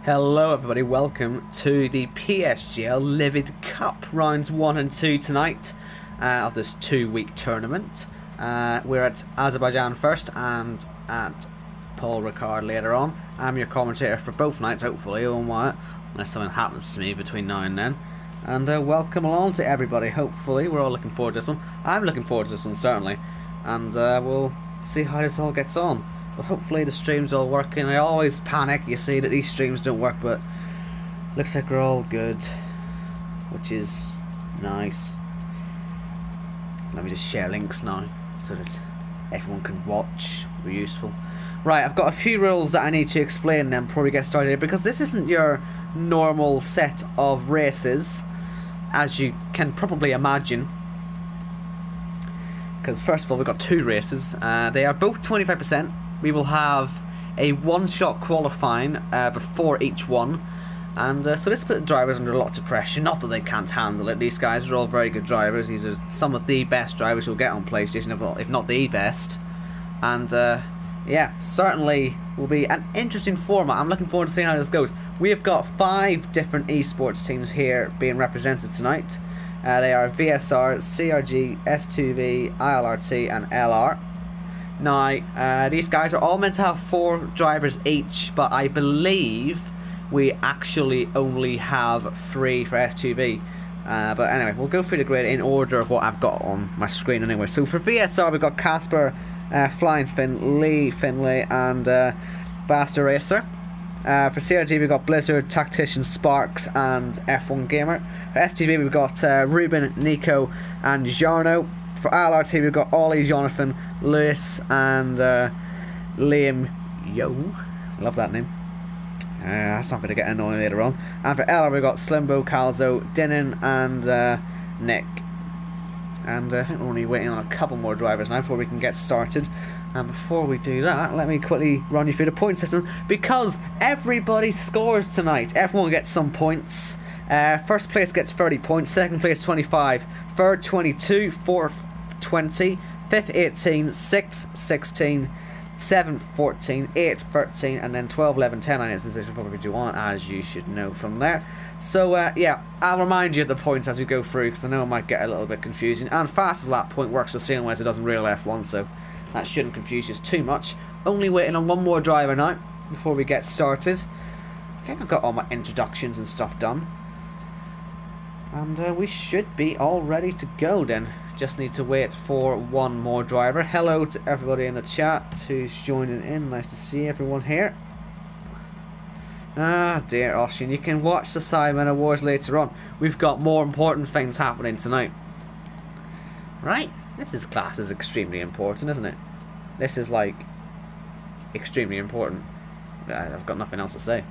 Hello everybody, welcome to the PSGL Livid Cup rounds 1 and 2 tonight of this 2-week tournament. We're at Azerbaijan first and at Paul Ricard later on. I'm your commentator for both nights, hopefully, unless something happens to me between now and then. And welcome along to everybody, hopefully. We're all looking forward to this one. I'm looking forward to this one, certainly. And we'll see how this all gets on. But hopefully the stream's all working. I always panic, you see, that these streams don't work, but looks like we're all good, which is nice. Let me just share links now so that everyone can watch. It'll be useful. Right, I've got a few rules that I need to explain then before we get started here, because this isn't your normal set of races, as you can probably imagine. Because first of all, we've got 2 races. They are both 25%. We will have a one-shot qualifying before each one, and so this put the drivers under lots of pressure. Not that they can't handle it. These guys are all very good drivers. These are some of the best drivers you'll get on PlayStation, if not the best. And yeah, certainly will be an interesting format. I'm looking forward to seeing how this goes. We have got 5 different esports teams here being represented tonight. They are VSR, CRG, S2V, ILRT and LR. Now, these guys are all meant to have 4 drivers each, but I believe we actually only have 3 for S2V. But anyway, we'll go through the grid in order of what I've got on my screen anyway. So for VSR, we've got Casper, Flying Finn, Lee Finlay, and Vaster Racer. For CRG, we've got Blizzard, Tactician, Sparks, and F1 Gamer. For S2V, we've got Ruben, Nico, and Jarno. For ILRT, we've got Ollie, Jonathan, Lewis, and Liam. Yo, love that name. That's not going to get annoying later on. And for LR, we've got Slimbo, Calzo, Dinnan, and Nick. And I think we're only waiting on a couple more drivers now before we can get started. And before we do that, let me quickly run you through the point system, because everybody scores tonight. Everyone gets some points. First place gets 30 points, second place 25, third 22, fourth 20, 5th 18, 6th 16, 7th 14, 8th 13, and then 12, 11, 10 on its decision for what you want, as you should know from there. So yeah, I'll remind you of the points as we go through, because I know it might get a little bit confusing. And fastest lap point works the same way as it does in real F1, so that shouldn't confuse you too much. Only waiting on one more driver now before we get started. I think I've got all my introductions and stuff done. And we should be all ready to go then. Just need to wait for one more driver. Hello to everybody in the chat who's joining in. Nice to see everyone here. Ah dear Ocean, you can watch the Simon Awards later on. We've got more important things happening tonight. Right? This class is extremely important, isn't it? This is like extremely important. I've got nothing else to say.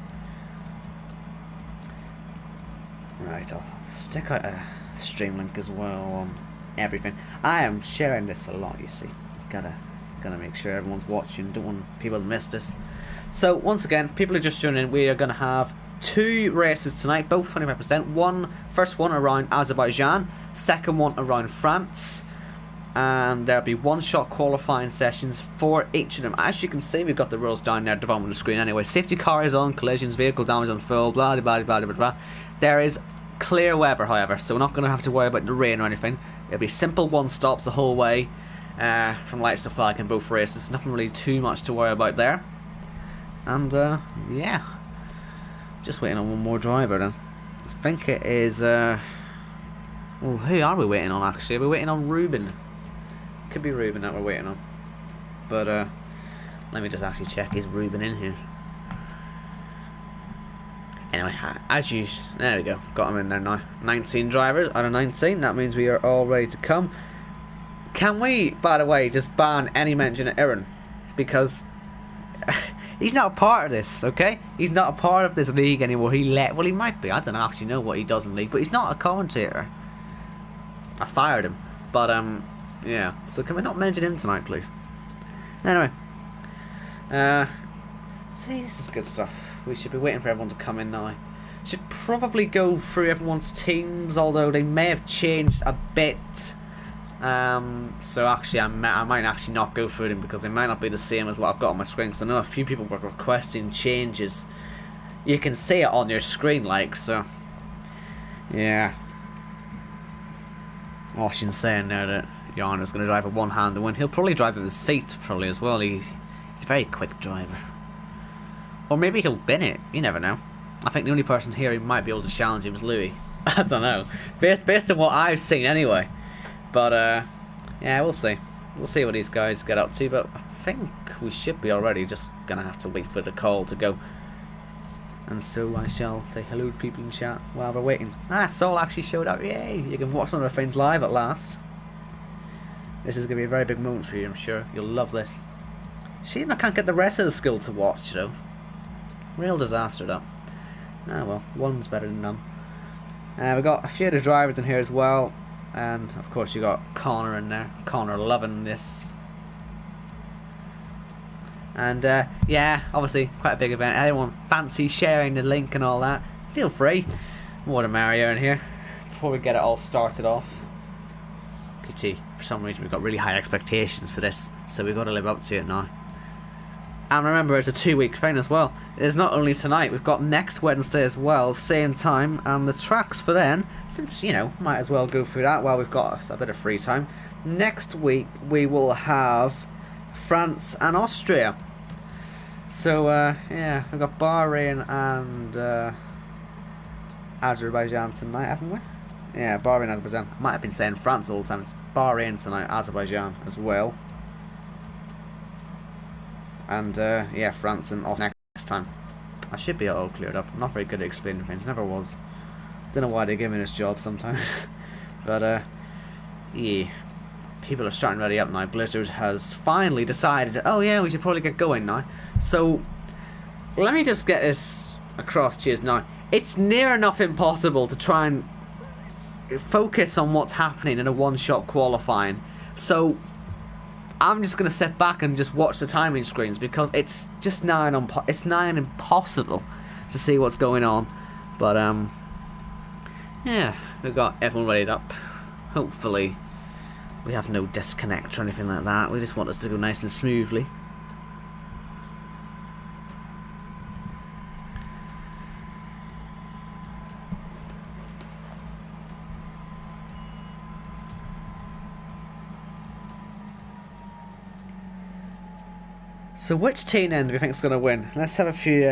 Right, I'll stick out a stream link as well on everything. I am sharing this a lot, you see. Gotta make sure everyone's watching. Don't want people to miss this. So once again, people who just joined in, we are going to have 2 races tonight, both 25%. First one around Azerbaijan, second one around France. And there'll be one-shot qualifying sessions for each of them. As you can see, we've got the rules down there at the bottom of the screen anyway. Safety car is on, collisions, vehicle damage on full, blah blah blah blah blah. There is clear weather, however, so we're not going to have to worry about the rain or anything. It'll be simple one-stops the whole way, from lights to flag in both races. Nothing really too much to worry about there. And yeah, just waiting on one more driver then. I think it is. Well, who are we waiting on actually? We're waiting on Ruben. Could be Ruben that we're waiting on. But let me just actually check. Is Ruben in here? Anyway, as usual, there we go. Got him in there now. 19 drivers out of 19. That means we are all ready to come. Can we, by the way, just ban any mention of Aaron? Because he's not a part of this, okay? He's not a part of this league anymore. Well, he might be. I don't actually know what he does in league, but he's not a commentator. I fired him. But, yeah. So can we not mention him tonight, please? Anyway. See, this is good stuff. We should be waiting for everyone to come in now. Should probably go through everyone's teams, although they may have changed a bit. So actually, I might actually not go through them because they might not be the same as what I've got on my screen. Because I know a few people were requesting changes you can see it on your screen, like, so yeah. Washington's saying there that Yarner's going to drive with one hand and win. He'll probably drive with his feet, probably, as well. He's a very quick driver. Or maybe he'll bin it, you never know. I think the only person here who might be able to challenge him is Louis. I don't know. Based on what I've seen anyway. But, yeah, we'll see. We'll see what these guys get up to, but I think we should be already just going to have to wait for the call to go. And so I shall say hello to people in chat while we're waiting. Saul actually showed up. Yay! You can watch one of our friends live at last. This is going to be a very big moment for you, I'm sure. You'll love this. Shame I can't get the rest of the school to watch, you know. Real disaster, that. Well, one's better than none. We've got a few of the drivers in here as well. And, of course, you got Connor in there. Connor loving this. And, yeah, obviously, quite a big event. Anyone fancy sharing the link and all that, feel free. More the merrier in here. Before we get it all started off. PT, for some reason, we've got really high expectations for this, so we've got to live up to it now. And remember, it's a 2-week thing as well. It's not only tonight, we've got next Wednesday as well, same time, and the tracks for then, since, you know, might as well go through that while we've got a bit of free time. Next week, we will have France and Austria. So, yeah, we've got Bahrain and Azerbaijan tonight, haven't we? Yeah, Bahrain and Azerbaijan. I might have been saying France all the time. It's Bahrain tonight, Azerbaijan as well. And, yeah, France and off next time. I should be all cleared up. I'm not very good at explaining things. Never was. Don't know why they give me this job sometimes. But, yeah. People are starting ready up now. Blizzard has finally decided, oh yeah, we should probably get going now. So, let me just get this across to you now. It's near enough impossible to try and focus on what's happening in a one-shot qualifying. So, I'm just going to sit back and just watch the timing screens because it's just nigh impossible to see what's going on. But, yeah, we've got everyone ready up. Hopefully, we have no disconnect or anything like that. We just want us to go nice and smoothly. So which team then do we think is going to win? Let's have a few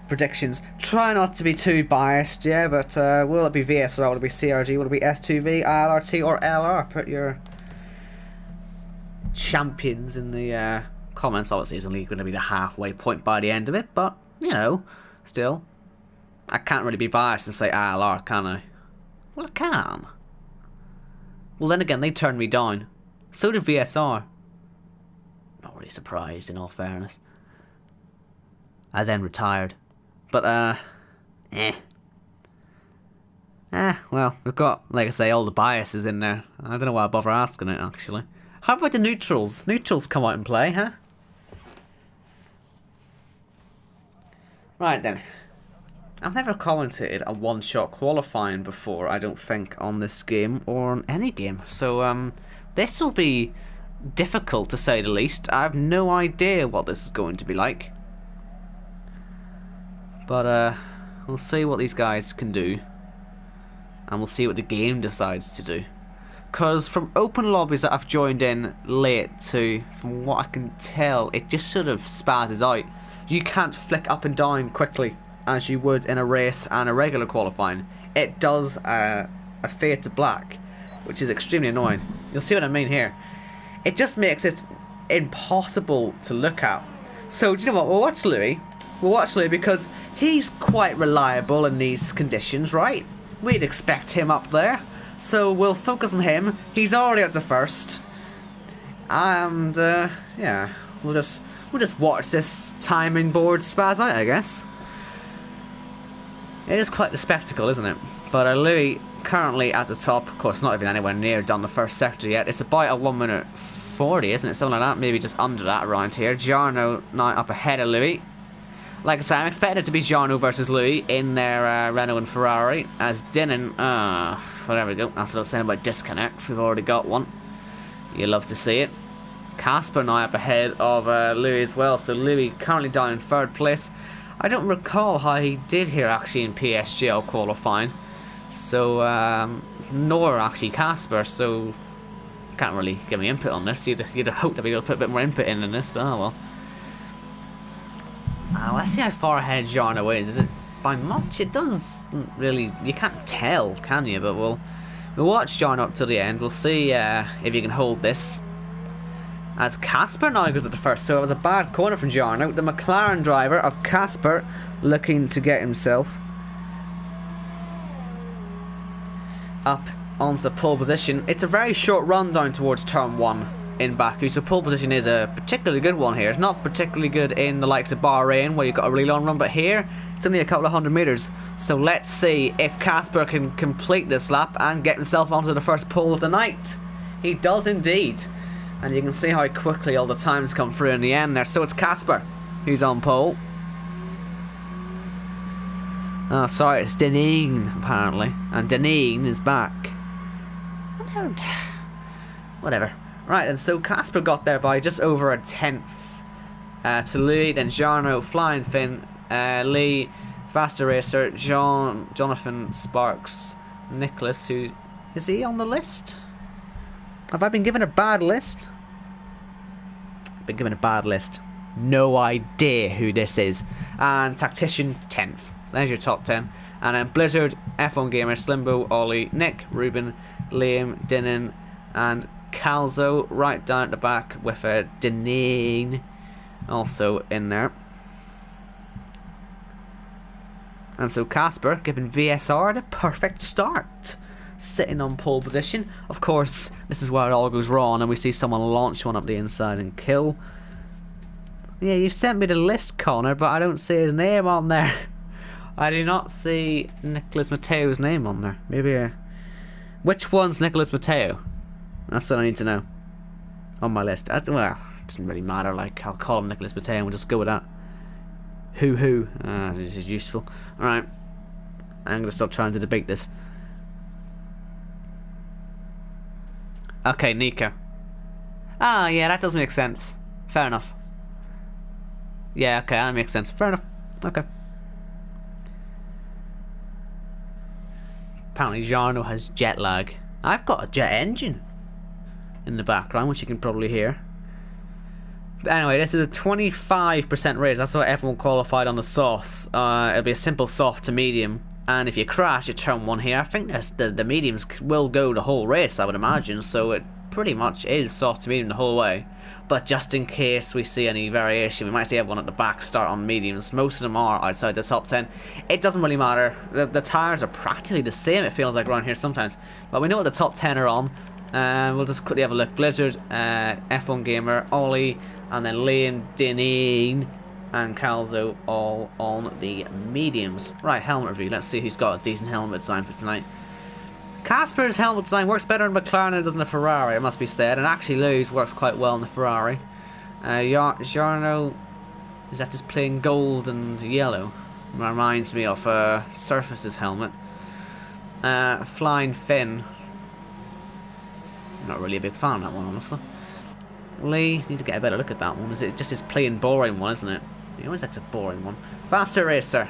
predictions. Try not to be too biased, yeah, but will it be VSR, will it be CRG, will it be S2V, ILRT or LR? Put your champions in the comments. Obviously it's only going to be the halfway point by the end of it, but, you know, still, I can't really be biased and say ILR, can I? Well, I can. Well, then again, they turned me down. So did VSR. Not really surprised, in all fairness. I then retired. But, well, we've got, like I say, all the biases in there. I don't know why I bother asking it, actually. How about the neutrals? Neutrals come out and play, huh? Right then. I've never commentated a one-shot qualifying before, I don't think, on this game, or on any game. So, this will be difficult, to say the least. I have no idea what this is going to be like. But, we'll see what these guys can do. And we'll see what the game decides to do. Because from open lobbies that I've joined in late to, from what I can tell, it just sort of spazzes out. You can't flick up and down quickly as you would in a race and a regular qualifying. It does a fade to black, which is extremely annoying. You'll see what I mean here. It just makes it impossible to look at. So, do you know what? We'll watch Louis. We'll watch Louis because he's quite reliable in these conditions, right? We'd expect him up there. So, we'll focus on him. He's already up to first. And, yeah, we'll just watch this timing board spaz out, I guess. It is quite the spectacle, isn't it? But Louis currently at the top. Of course, not even anywhere near done the first sector yet. It's about a 1:40, isn't it? Something like that. Maybe just under that around here. Jarno now up ahead of Louis. Like I said, I'm expecting it to be Jarno versus Louis in their Renault and Ferrari. As Dinnan, well, there we go. That's what I was saying about disconnects. We've already got one. You love to see it. Casper now up ahead of Louis as well. So Louis currently down in third place. I don't recall how he did here actually in PSGL qualifying. So, nor actually Casper, so can't really give me input on this. You'd have hoped to be able to put a bit more input in this, but oh well. Let's see how far ahead Jarno is. Is it by much? It does really. You can't tell, can you? But we'll watch Jarno up to the end. We'll see if he can hold this. As Casper now goes at the first, so it was a bad corner from Jarno. The McLaren driver of Casper looking to get himself up onto pole position. It's a very short run down towards turn 1 in Baku, so pole position is a particularly good one here. It's not particularly good in the likes of Bahrain where you've got a really long run, but here it's only a couple of 100 metres. So let's see if Casper can complete this lap and get himself onto the first pole of the night. He does indeed. And you can see how quickly all the times come through in the end there. So it's Casper who's on pole. Oh, sorry, it's Deneen, apparently. And Deneen is back. Whatever. Right, and so Casper got there by just over a tenth to Lee, then Jarno, Flying Finn, Lee, Faster Racer, Jonathan Sparks, Nicholas, who... Is he on the list? Have I been given a bad list? I've been given a bad list. No idea who this is. And Tactician, 10th. There's your top 10. And then Blizzard, F1 Gamer, Slimbo, Ollie, Nick, Ruben, Liam, Dinnan, and Calzo right down at the back with a Deneen also in there. And so Casper giving VSR the perfect start. Sitting on pole position. Of course, this is where it all goes wrong and we see someone launch one up the inside and kill. Yeah, you've sent me the list, Connor, but I don't see his name on there. I do not see Nicholas Mateo's name on there. Maybe which one's Nicholas Mateo? That's what I need to know. On my list. Well, it doesn't really matter, like, I'll call him Nicholas Mateo and we'll just go with that. Who? This is useful. Alright. I'm gonna stop trying to debate this. Okay, Nico. Ah, yeah, that does make sense. Fair enough. Yeah, okay, that makes sense. Fair enough. Okay. Apparently Jarno has jet lag. I've got a jet engine in the background, which you can probably hear. But anyway, this is a 25% race. That's what everyone qualified on the softs. It'll be a simple soft to medium. And if you crash at turn 1 here, I think the mediums will go the whole race, I would imagine. So it pretty much is soft to medium the whole way. But just in case we see any variation, we might see everyone at the back start on mediums. Most of them are outside the top 10. It doesn't really matter. The tyres are practically the same, it feels like, around here sometimes. But we know what the top 10 are on. We'll just quickly have a look. Blizzard, F1 Gamer, Ollie, and then Liam, Dineen, and Calzo all on the mediums. Right, helmet review. Let's see who's got a decent helmet design for tonight. Casper's helmet design works better in McLaren than it does in the Ferrari, it must be said. And actually Lou's works quite well in the Ferrari. Jarno, is that just plain gold and yellow? Reminds me of Surface's helmet. Flying Finn. Not really a big fan of that one, honestly. Lee, need to get a better look at that one. Is it just his plain boring one, isn't it? He always likes a boring one. Faster Racer.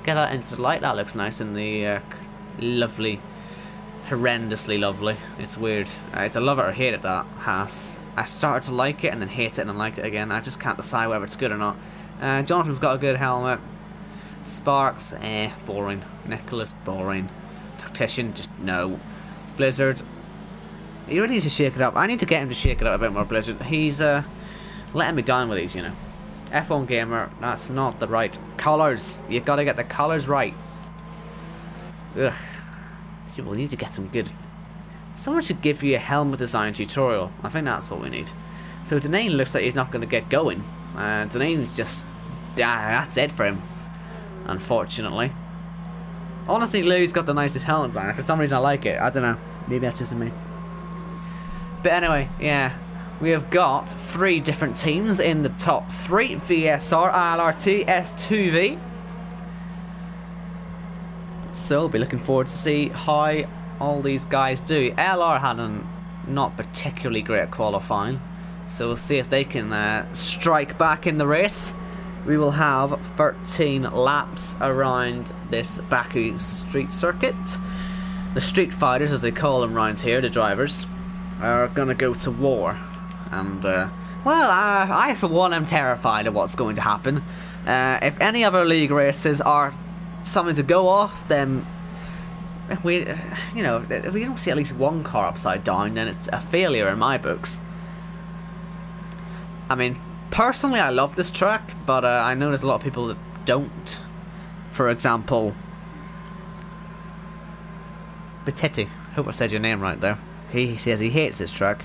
Get that into the light. That looks nice in the lovely, horrendously lovely. It's weird. It's a love it or hate it, that Haas. I started to like it and then hate it and then liked it again. I just can't decide whether it's good or not. Jonathan's got a good helmet. Sparks, boring. Nicholas, boring. Tactician, just no. Blizzard. You really need to shake it up. I need to get him to shake it up a bit more, Blizzard. He's letting me down with these, you know. F1 Gamer, that's not the right colours. You've got to get the colours right. Ugh. You will need to get some good... Someone should give you a helmet design tutorial. I think that's what we need. So Deneen looks like he's not going to get going. Deneen's just... that's it for him. Unfortunately. Honestly, Lou's got the nicest helmet design. For some reason I like it. I don't know. Maybe that's just me. But anyway, yeah, we have got 3 different teams in the top 3. VSR, ILRT, S2V. So we'll be looking forward to see how all these guys do. LR had a not particularly great qualifying. So we'll see if they can strike back in the race. we will have 13 laps around this Baku street circuit. The street fighters, as they call them around here, the drivers, are going to go to war. And, well, I for one am terrified of what's going to happen. If any other league races are something to go off, then if we don't see at least one car upside down, then it's a failure in my books. I mean, personally, I love this track, but I know there's a lot of people that don't. For example, Bettetti. Hope I said your name right there. He says he hates this track.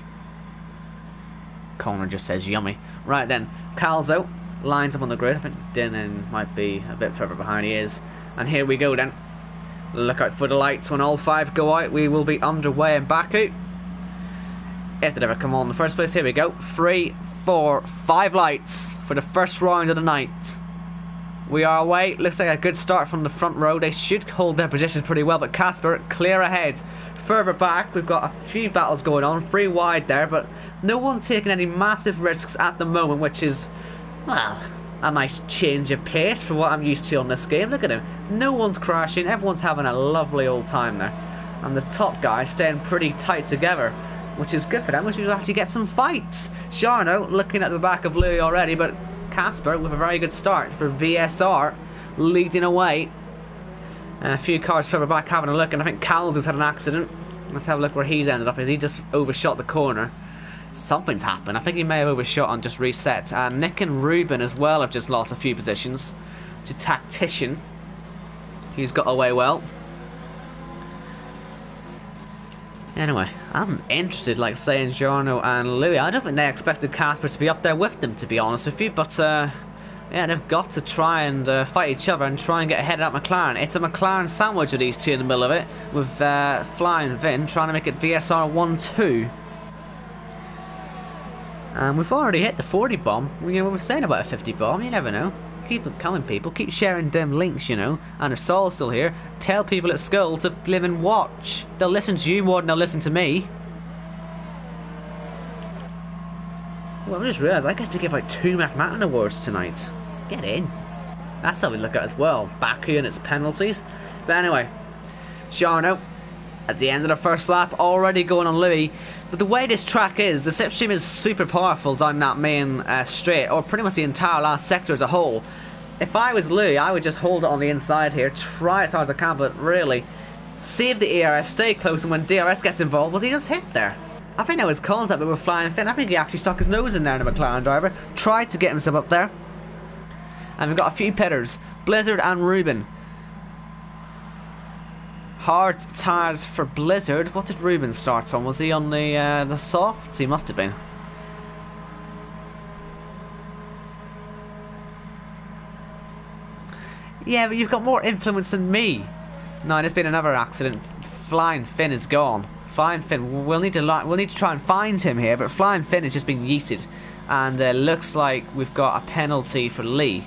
Connor just says yummy. Right then, Calzo lines up on the grid. I think Dinnan might be a bit further behind. He is. And here we go then. Look out for the lights. When all 5 go out, we will be underway in Baku. If they ever come on in the first place, here we go. 3, 4, 5 lights for the first round of the night. We are away. Looks like a good start from the front row. They should hold their positions pretty well, but Casper clear ahead. Further back, we've got a few battles going on. 3 wide there, but no one taking any massive risks at the moment, which is, well, a nice change of pace for what I'm used to on this game. Look at him. No one's crashing. Everyone's having a lovely old time there. And the top guys staying pretty tight together, which is good for them, which means we'll actually get some fights. Jarno looking at the back of Louis already, but Casper with a very good start for VSR, leading away. A few cars further back having a look, and I think Calzo's had an accident. Let's have a look where he's ended up. Is he just overshot the corner? Something's happened. I think he may have overshot and just reset. Nick and Ruben as well have just lost a few positions to Tactician. He's got away well. Anyway, I'm interested, like saying Jarno and Louis. I don't think they expected Casper to be up there with them, to be honest with you. But yeah, they've got to try and fight each other and try and get ahead of that McLaren. It's a McLaren sandwich with these two in the middle of it, with Flying Vin trying to make it VSR 1-2. And we've already hit the 40 bomb. We were saying about a 50 bomb, you never know. Keep it coming, people. Keep sharing them links, you know. And if Saul's still here, tell people at school to live and watch. They'll listen to you more than they'll listen to me. Well, I just realised I get to give out 2 McMahon awards tonight. Get in. That's something to look at as well. Baku and its penalties. But anyway, Jarno at the end of the first lap, already going on Louis. But the way this track is, the slipstream is super powerful down that main straight, or pretty much the entire last sector as a whole. If I was Louis, I would just hold it on the inside here, try as hard as I can, but really save the ERS, stay close, and when DRS gets involved, was he just hit there? I think that was contact with Flying Finn. I think he actually stuck his nose in there, the McLaren driver, tried to get himself up there. And we've got a few pitters, Blizzard and Ruben. Hard tires for Blizzard. What did Ruben start on? Was he on the soft? He must have been. Yeah, but you've got more influence than me. No, there's been another accident. Flying Finn is gone. Flying Finn. We'll need to try and find him here. But Flying Finn has just been yeeted, and looks like we've got a penalty for Lee,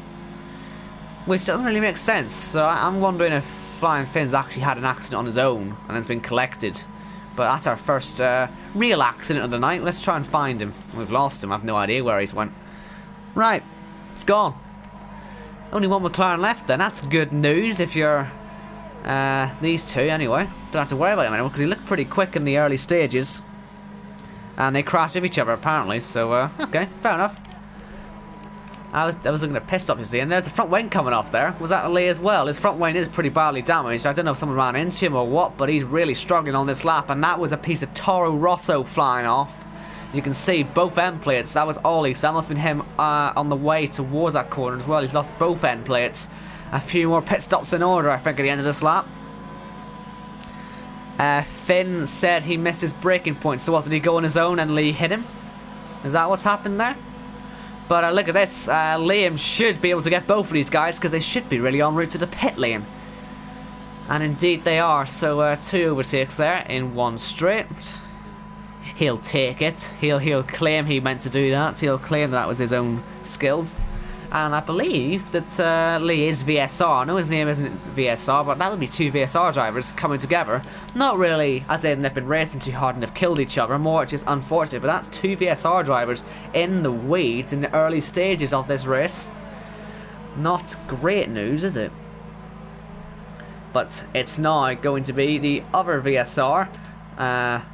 which doesn't really make sense. So I'm wondering if Flying Finn's actually had an accident on his own and it's been collected. But that's our first real accident of the night. Let's try and find him. We've lost him. I've no idea where he's went. Right, it's gone. Only one McLaren left then. That's good news if you're these two anyway. Don't have to worry about him anymore because he looked pretty quick in the early stages. And they crashed with each other apparently. So, okay, fair enough. I was looking at pissed up, you see, and there's a front wing coming off there. Was that Lee as well? His front wing is pretty badly damaged. I don't know if someone ran into him or what, but he's really struggling on this lap, and that was a piece of Toro Rosso flying off. You can see both end plates. That was Ollie, so that must have been him on the way towards that corner as well. He's lost both end plates. A few more pit stops in order, I think, at the end of this lap. Finn said he missed his braking point, so what, did he go on his own and Lee hit him? Is that what's happened there? But look at this, Liam should be able to get both of these guys because they should be really en route to the pit lane. And indeed they are, so 2 overtakes there in one straight. He'll take it, he'll claim he meant to do that, he'll claim that was his own skills. And I believe that Lee is VSR. I know his name isn't VSR, but that would be 2 VSR drivers coming together. Not really as in they've been racing too hard and have killed each other, more it's just unfortunate, but that's 2 VSR drivers in the weeds in the early stages of this race. Not great news, is it? But it's now going to be the other VSR,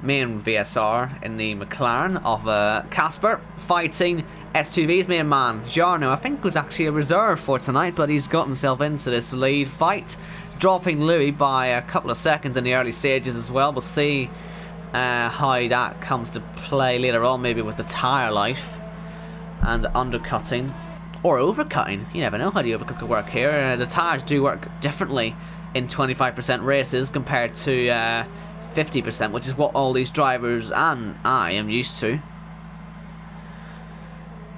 main VSR in the McLaren of Casper, fighting S2V's main man, Jarno. I think was actually a reserve for tonight, but he's got himself into this lead fight, dropping Louis by a couple of seconds in the early stages as well. We'll see how that comes to play later on, maybe with the tyre life and undercutting or overcutting. You never know how the overcut could work here. The tyres do work differently in 25% races compared to 50%, which is what all these drivers and I am used to.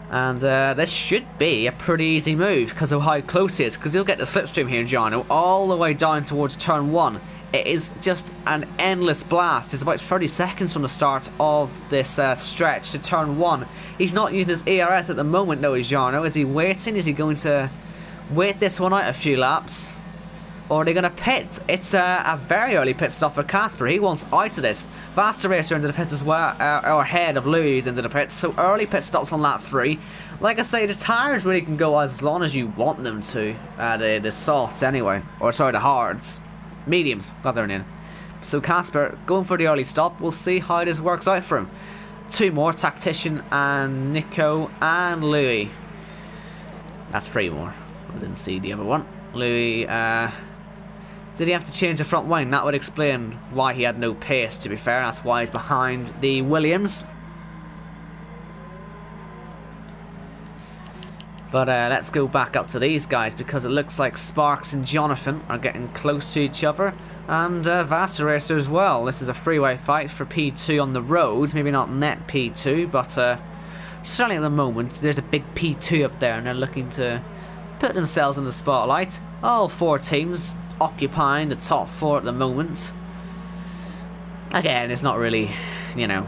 And this should be a pretty easy move because of how close it is, because you'll get the slipstream here, Jarno, all the way down towards turn 1. It is just an endless blast. It's about 30 seconds from the start of this stretch to turn 1. He's not using his ERS at the moment, though, is Jarno. Is he waiting? Is he going to wait this one out a few laps? Or are they going to pit? It's a very early pit stop for Casper. He wants out of this. Faster Racer into the pits as well, or ahead of Louis into the pits. So early pit stops on lap 3. Like I say, the tyres really can go as long as you want them to. The softs anyway. Or sorry, the hards. Mediums, got their name. So Casper going for the early stop. We'll see how this works out for him. 2 more, Tactician and Nico and Louis. That's 3 more. I didn't see the other one. Louis, did he have to change the front wing? That would explain why he had no pace, to be fair. That's why he's behind the Williams. But let's go back up to these guys, because it looks like Sparks and Jonathan are getting close to each other. And Vasta Racer as well. This is a freeway fight for P2 on the road. Maybe not net P2, but certainly at the moment there's a big P2 up there, and they're looking to put themselves in the spotlight. All 4 teams occupying the top 4 at the moment. Again, it's not really, you know,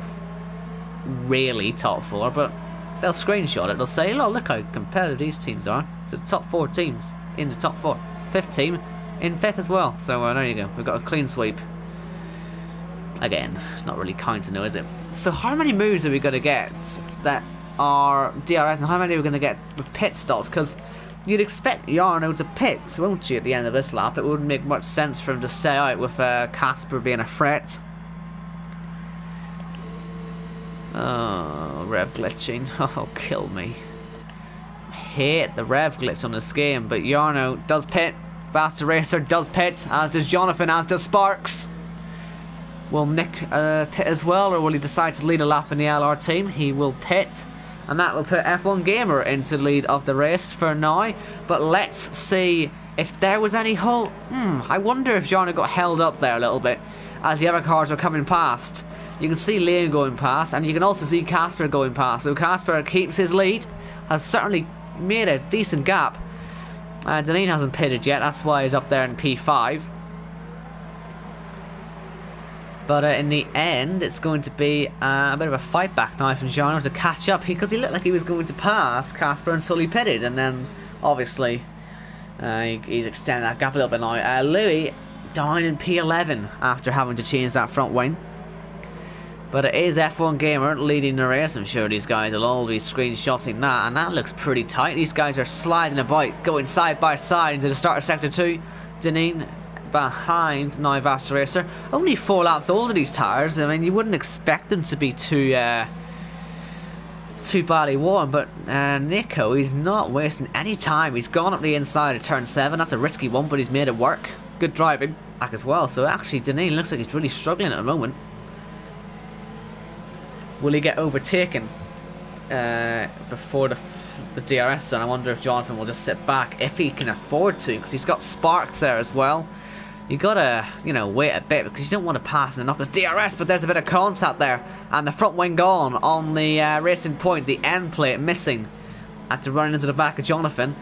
really top 4, but they'll screenshot it. They'll say, oh, look how competitive these teams are. It's the top 4 teams in the top 4. 5th team in 5th as well. So there you go. We've got a clean sweep. Again, it's not really counting though, is it? So how many moves are we going to get that are DRS, and how many are we going to get with pit stops? Because you'd expect Jarno to pit, won't you, at the end of this lap? It wouldn't make much sense for him to stay out with Casper being a threat. Oh, rev glitching. Oh, kill me. I hate the rev glitch on this game, but Jarno does pit. Vasta Racer does pit, as does Jonathan, as does Sparks. Will Nick pit as well, or will he decide to lead a lap in the LR team? He will pit, and that will put F1 Gamer into the lead of the race for now. But let's see if there was any hold. I wonder if Jarno got held up there a little bit as the other cars were coming past. You can see Liam going past, and you can also see Casper going past. So Casper keeps his lead, has certainly made a decent gap. Deneen hasn't pitted yet, that's why he's up there in P5. But in the end, it's going to be a bit of a fight back now from Jarno to catch up, because he looked like he was going to pass Casper until he pitted, and then obviously he's extended that gap a little bit now. Louis down in P11 after having to change that front wing. But it is F1 Gamer leading the race. I'm sure these guys will all be screenshotting that, and that looks pretty tight. These guys are sliding about, going side by side into the start of Sector 2. Deneen behind now Vasta Racer. Only 4 laps older, these tyres. I mean, you wouldn't expect them to be too badly worn, but Nico, he's not wasting any time. He's gone up the inside of turn 7. That's a risky one, but he's made it work. Good driving back as well. So actually, Deneen looks like he's really struggling at the moment. Will he get overtaken before the DRS zone? I wonder if Jonathan will just sit back if he can afford to, because he's got Sparks there as well. You gotta, you know, wait a bit, because you don't want to pass and knock the DRS. But there's a bit of contact there, and the front wing gone on the racing point. The end plate missing after running into the back of Jonathan.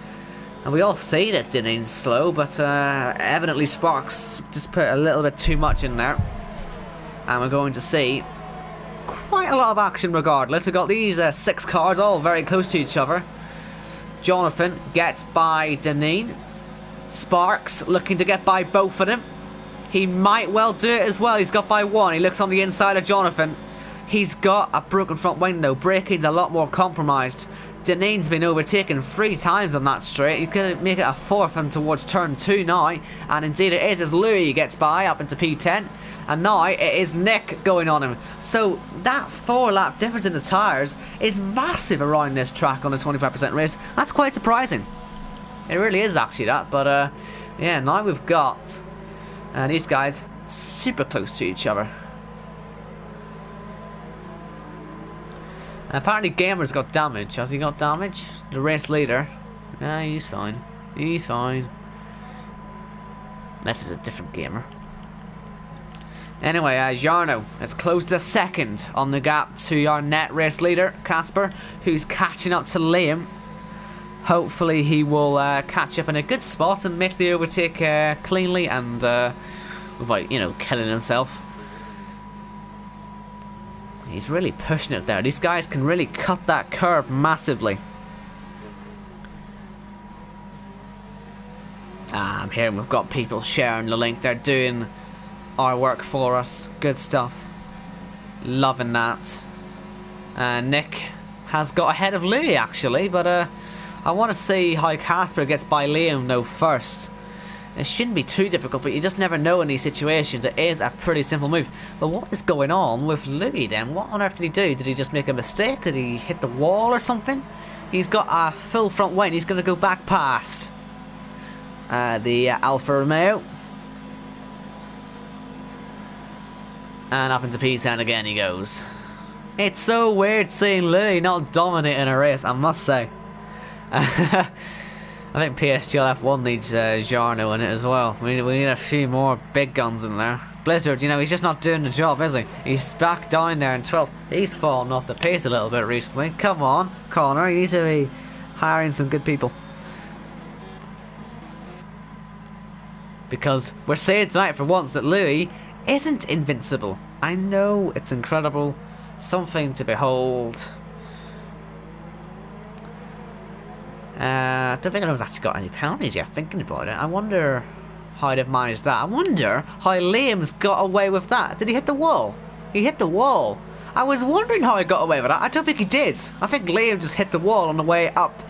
And we all see that Deneen's slow, but evidently Sparks just put a little bit too much in there, and we're going to see quite a lot of action regardless. We've got these 6 cars all very close to each other. Jonathan gets by Deneen. Sparks looking to get by both of them. He might well do it as well. He's got by 1. He looks on the inside of Jonathan. He's got a broken front wing though. Braking's a lot more compromised Danine's been overtaken 3 times on that straight. You could make it a 4th and towards turn 2 now. And indeed it is, as Louis gets by up into P10. And now it is Nick going on him. So that 4-lap difference in the tyres is massive around this track on a 25% race. That's quite surprising. It really is actually that. But yeah, now we've got these guys super close to each other. Apparently Gamer's got damage. Has he got damage? The race leader? Nah, he's fine. He's fine. This is a different Gamer. Anyway, Jarno has closed a second on the gap to our net race leader, Casper, who's catching up to Liam. Hopefully he will catch up in a good spot and make the overtake cleanly and without, you know, killing himself. He's really pushing it there. These guys can really cut that curve massively. I'm hearing we've got people sharing the link. They're doing our work for us. Good stuff. Loving that. Nick has got ahead of Louis actually, but I want to see how Casper gets by Liam though first. It shouldn't be too difficult, but you just never know in these situations. It is a pretty simple move. But what is going on with Louis then? What on earth did he do? Did he just make a mistake? Did he hit the wall or something? He's got a full front wing. He's going to go back past the Alfa Romeo. And up into P10 again he goes. It's so weird seeing Louis not dominating a race, I must say. I think PSGL F1 needs Jarno in it as well. We need a few more big guns in there. Blizzard, you know, he's just not doing the job, is he? He's back down there in 12th. He's fallen off the pace a little bit recently. Come on, Connor, you need to be hiring some good people. Because we're saying tonight for once that Louis isn't invincible. I know it's incredible. Something to behold. I don't think anyone's actually got any penalties yet, thinking about it. I wonder how they've managed that. I wonder how Liam's got away with that. Did he hit the wall? He hit the wall. I was wondering how he got away with that. I don't think he did. I think Liam just hit the wall on the way up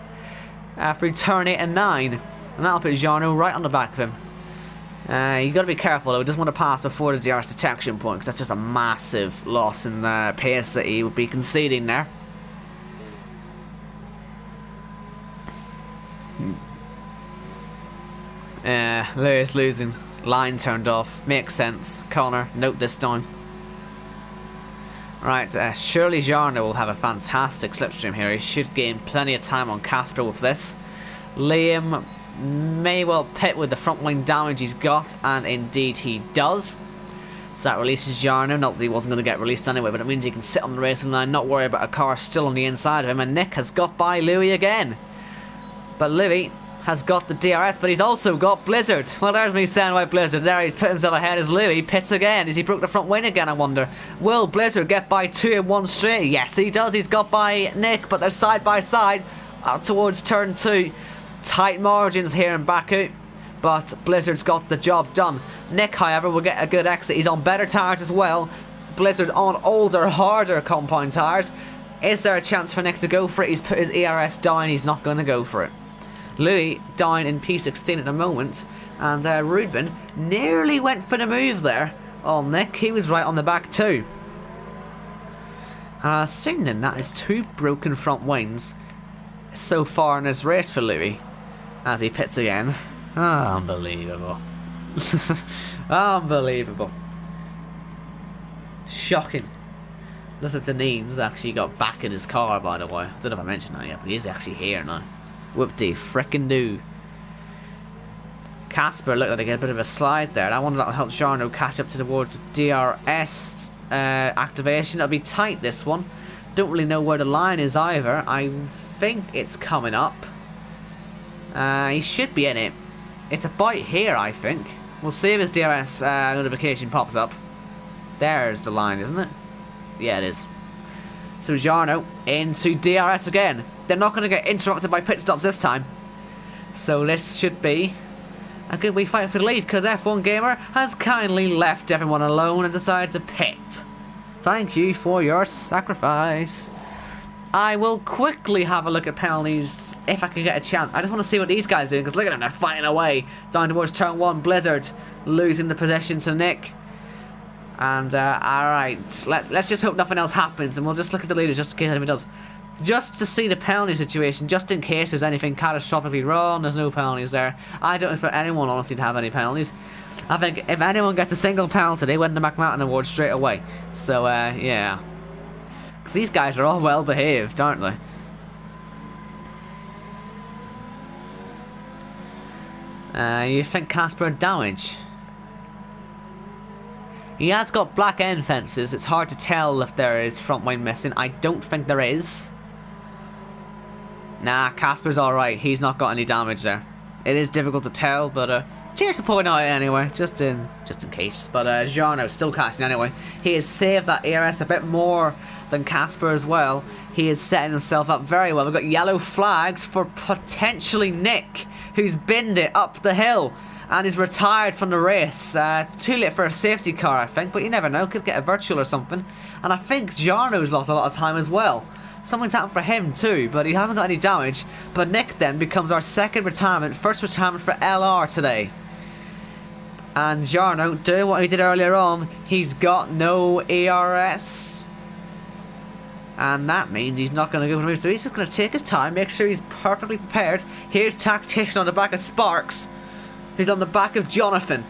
through turn 8 and 9. And that'll put Jarno right on the back of him. You got to be careful though. He doesn't want to pass before the DRS detection point, because that's just a massive loss in pace that he would be conceding there. Lewis losing. Line turned off. Makes sense. Connor, note this down. Right, surely Jarno will have a fantastic slipstream here. He should gain plenty of time on Casper with this. Liam may well pit with the front wing damage he's got, and indeed he does. So that releases Jarno. Not that he wasn't going to get released anyway, but it means he can sit on the racing line, not worry about a car still on the inside of him. And Nick has got by Louis again. But Louis has got the DRS, but he's also got Blizzard. Well, there's me saying about Blizzard. There, he's put himself ahead as Louis pits again. Has he broke the front wing again, I wonder? Will Blizzard get by 2 in 1 straight? Yes, he does. He's got by Nick, but they're side by side up towards turn 2. Tight margins here in Baku, but Blizzard's got the job done. Nick, however, will get a good exit. He's on better tyres as well. Blizzard on older, harder compound tyres. Is there a chance for Nick to go for it? He's put his ERS down. He's not going to go for it. Louis down in P16 at the moment, and Rudman nearly went for the move there on Nick. He was right on the back too. Assuming that is 2 broken front wings so far in this race for Louis, as he pits again. Unbelievable. Unbelievable. Shocking. Listen to Neems actually got back in his car, by the way. I don't know if I mentioned that yet, but he's actually here now. Whoop-de frickin' do. Casper looked like they get a bit of a slide there. I wonder if that'll help Jarno catch up towards DRS activation. It'll be tight, this one. Don't really know where the line is either. I think it's coming up. He should be in it. It's about here, I think. We'll see if his DRS notification pops up. There's the line, isn't it? Yeah, it is. So Jarno into DRS again. They're not going to get interrupted by pit stops this time. So this should be a good wee fight for the lead, because F1 Gamer has kindly left everyone alone and decided to pit. Thank you for your sacrifice. I will quickly have a look at penalties if I can get a chance. I just want to see what these guys are doing, because look at them, they're fighting away down towards turn 1. Blizzard losing the possession to Nick. And, alright, let's just hope nothing else happens, and we'll just look at the leaders just in case anything does. Just to see the penalty situation, just in case there's anything catastrophically wrong. There's no penalties there. I don't expect anyone, honestly, to have any penalties. I think if anyone gets a single penalty, they win the McMountain Award straight away. So, yeah. Because these guys are all well behaved, aren't they? You think Casper had damage? He has got black end fences. It's hard to tell if there is front wing missing. I don't think there is. Nah, Casper's alright. He's not got any damage there. It is difficult to tell, but cheers to point out anyway, just in case. But Jarno's still casting anyway. He has saved that ARS a bit more than Casper as well. He is setting himself up very well. We've got yellow flags for potentially Nick, who's binned it up the hill and is retired from the race. It's too late for a safety car, I think, but you never know. Could get a virtual or something. And I think Jarno's lost a lot of time as well. Something's happened for him too, but he hasn't got any damage. But Nick then becomes our second retirement, first retirement for LR today. And Jarno doing what he did earlier on. He's got no ARS. And that means he's not going to go for the move. So he's just going to take his time, make sure he's perfectly prepared. Here's Tactician on the back of Sparks, who's on the back of Jonathan.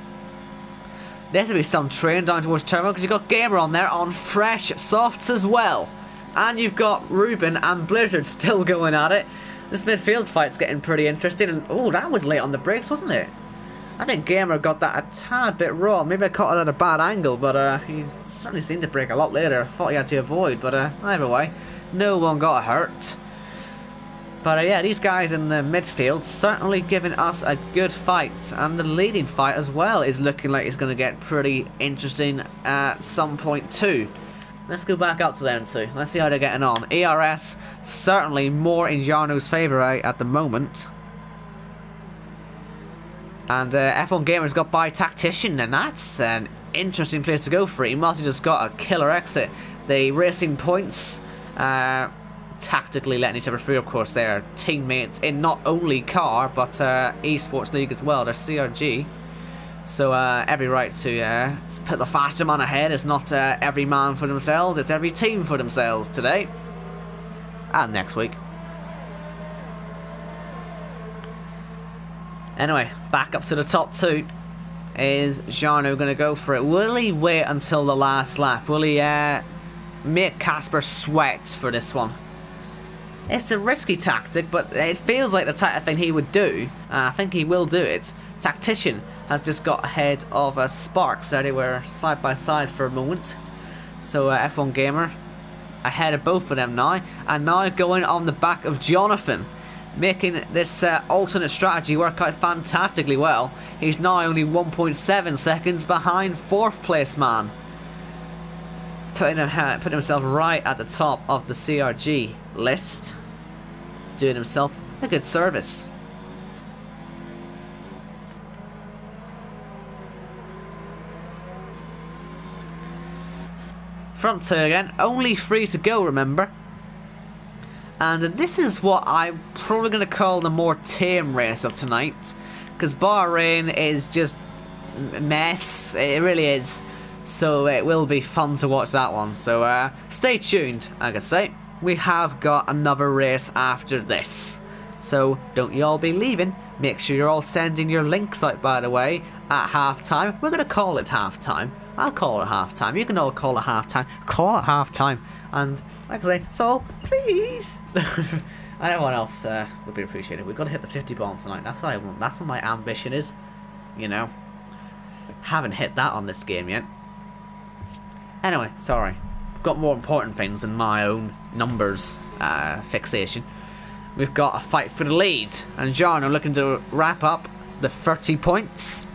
There's going to be some train down towards Turbo, because you've got Gamer on there on fresh softs as well. And you've got Ruben and Blizzard still going at it. This midfield fight's getting pretty interesting. And oh, that was late on the brakes, wasn't it? I think Gamer got that a tad bit wrong. Maybe I caught it at a bad angle, but he certainly seemed to brake a lot later. Thought he had to avoid, but either way, no one got hurt. But yeah, these guys in the midfield certainly giving us a good fight. And the leading fight as well is looking like it's going to get pretty interesting at some point too. Let's go back up to them too. Let's see how they're getting on. ARS certainly more in Jarno's favour at the moment. And F1 Gamer's got by Tactician, and that's an interesting place to go for. He must have just got a killer exit. The Racing Points tactically letting each other through, of course. They're teammates in not only car, but esports league as well. They're CRG. So every right to put the faster man ahead. It's not every man for themselves, it's every team for themselves today. And next week. Anyway, back up to the top two. Is Jarno going to go for it? Will he wait until the last lap? Will he make Casper sweat for this one? It's a risky tactic, but it feels like the type of thing he would do. I think he will do it. Tactician has just got ahead of Sparks. They were side by side for a moment. So F1 Gamer ahead of both of them now. And now going on the back of Jonathan, making this alternate strategy work out fantastically well. He's now only 1.7 seconds behind fourth place man, putting himself right at the top of the CRG list, doing himself a good service. Front two again, only 3 to go, remember. And this is what I'm probably going to call the more tame race of tonight, because Bahrain is just a mess. It really is. So it will be fun to watch that one. So stay tuned, I could say. We have got another race after this. So don't you all be leaving. Make sure you're all sending your links out, by the way, at half-time. We're going to call it half-time. I'll call it half-time. You can all call it half-time. Call it half-time. And like I say, so please. And everyone else would be appreciated. We've got to hit the 50 bomb tonight. That's what I want. That's what my ambition is. You know. Haven't hit that on this game yet. Anyway, sorry. I've got more important things than my own numbers fixation. We've got a fight for the lead. And Jarno looking to wrap up the 30 points.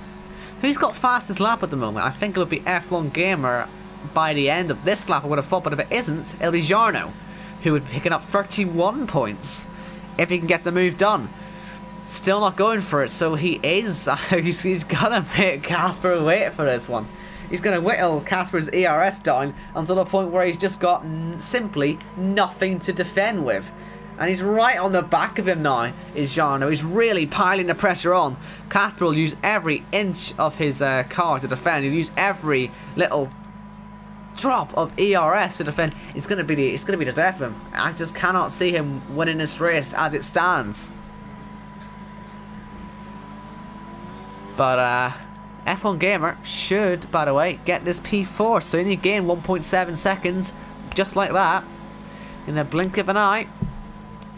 Who's got fastest lap at the moment? I think it would be F1 Gamer by the end of this lap, I would have thought. But if it isn't, it'll be Jarno, who would be picking up 31 points if he can get the move done. Still not going for it, so he is. He's gonna make Casper wait for this one. He's going to whittle Casper's ERS down until the point where he's just got simply nothing to defend with. And he's right on the back of him now, is Jarno. He's really piling the pressure on. Casper will use every inch of his car to defend. He'll use every little drop of ERS to defend. It's going to be the death of him. I just cannot see him winning this race as it stands. But F1 Gamer should, by the way, get this P4 soon. He gained 1.7 seconds, just like that, in the blink of an eye.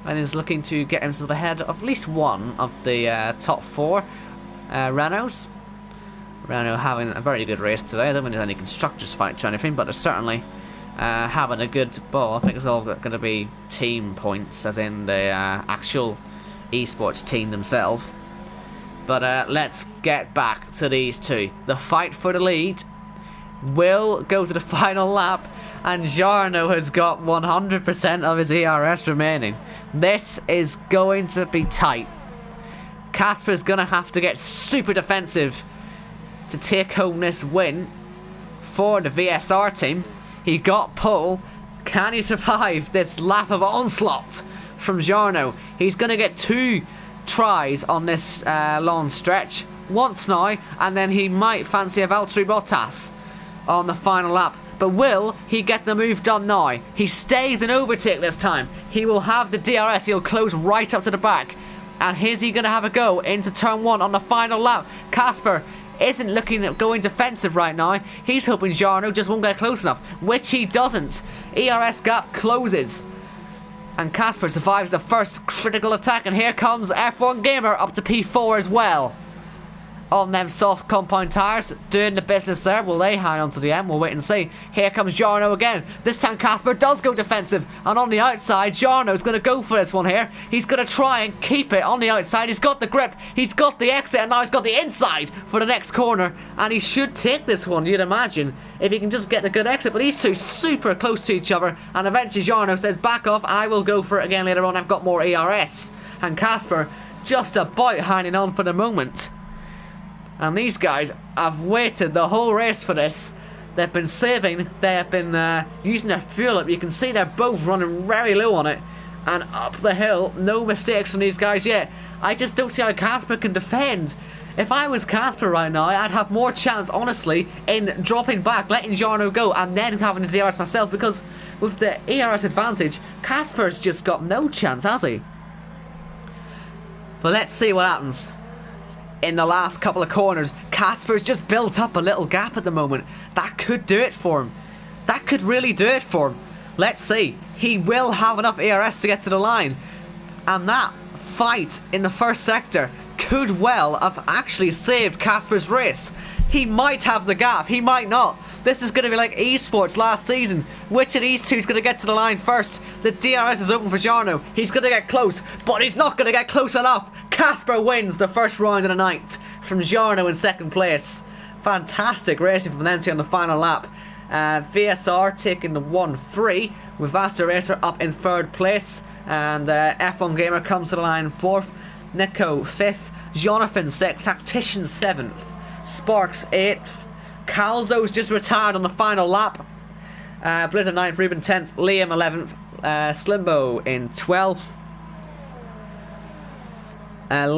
And is looking to get himself ahead of at least one of the top four Renaults. Renault having a very good race today. I don't think there's any constructors fight or anything, but they're certainly having a good ball. I think it's all going to be team points, as in the actual esports team themselves. But let's get back to these two. The fight for the lead will go to the final lap, and Jarno has got 100% of his ERS remaining. This is going to be tight. Casper's going to have to get super defensive to take home this win for the VSR team. He got pole. Can he survive this lap of onslaught from Jarno? He's going to get 2 tries on this long stretch. Once now, and then he might fancy a Valtteri Bottas on the final lap. But will he get the move done now? He stays in overtake this time. He will have the DRS. He'll close right up to the back. And is he going to have a go into turn 1 on the final lap? Casper isn't looking at going defensive right now. He's hoping Jarno just won't get close enough, which he doesn't. ERS gap closes. And Casper survives the first critical attack. And here comes F1 Gamer up to P4 as well. On them soft compound tyres, doing the business there. Will they hang on to the end? We'll wait and see. Here comes Jarno again. This time Casper does go defensive, and on the outside Jarno's going to go for this one here. He's going to try and keep it on the outside. He's got the grip, he's got the exit, and now he's got the inside for the next corner, and he should take this one, you'd imagine, if he can just get the good exit. But these two super close to each other, and eventually Jarno says, back off, I will go for it again later on, I've got more ERS. And Casper just about hanging on for the moment. And these guys have waited the whole race for this. They've been saving, they have been using their fuel up. You can see they're both running very low on it. And up the hill, no mistakes from these guys yet. I just don't see how Casper can defend. If I was Casper right now, I'd have more chance, honestly, in dropping back, letting Jarno go, and then having the DRS myself. Because with the ERS advantage, Casper's just got no chance, has he? But let's see what happens. In the last couple of corners, Casper's just built up a little gap at the moment. That could do it for him. That could really do it for him. Let's see. He will have enough ERS to get to the line. And that fight in the first sector could well have actually saved Casper's race. He might have the gap, he might not. This is going to be like esports last season. Which of these two is going to get to the line first? The DRS is open for Jarno. He's going to get close, but he's not going to get close enough. Casper wins the first round of the night from Jarno in second place. Fantastic racing from Nancy on the final lap. VSR taking the 1-3 with Vasta Racer up in third place. And F1 Gamer comes to the line fourth. Nico 5th. Jonathan 6th. Tactician 7th. Sparks 8th. Calzo's just retired on the final lap. Blizzard 9th, Ruben 10th, Liam 11th, Slimbo in 12th,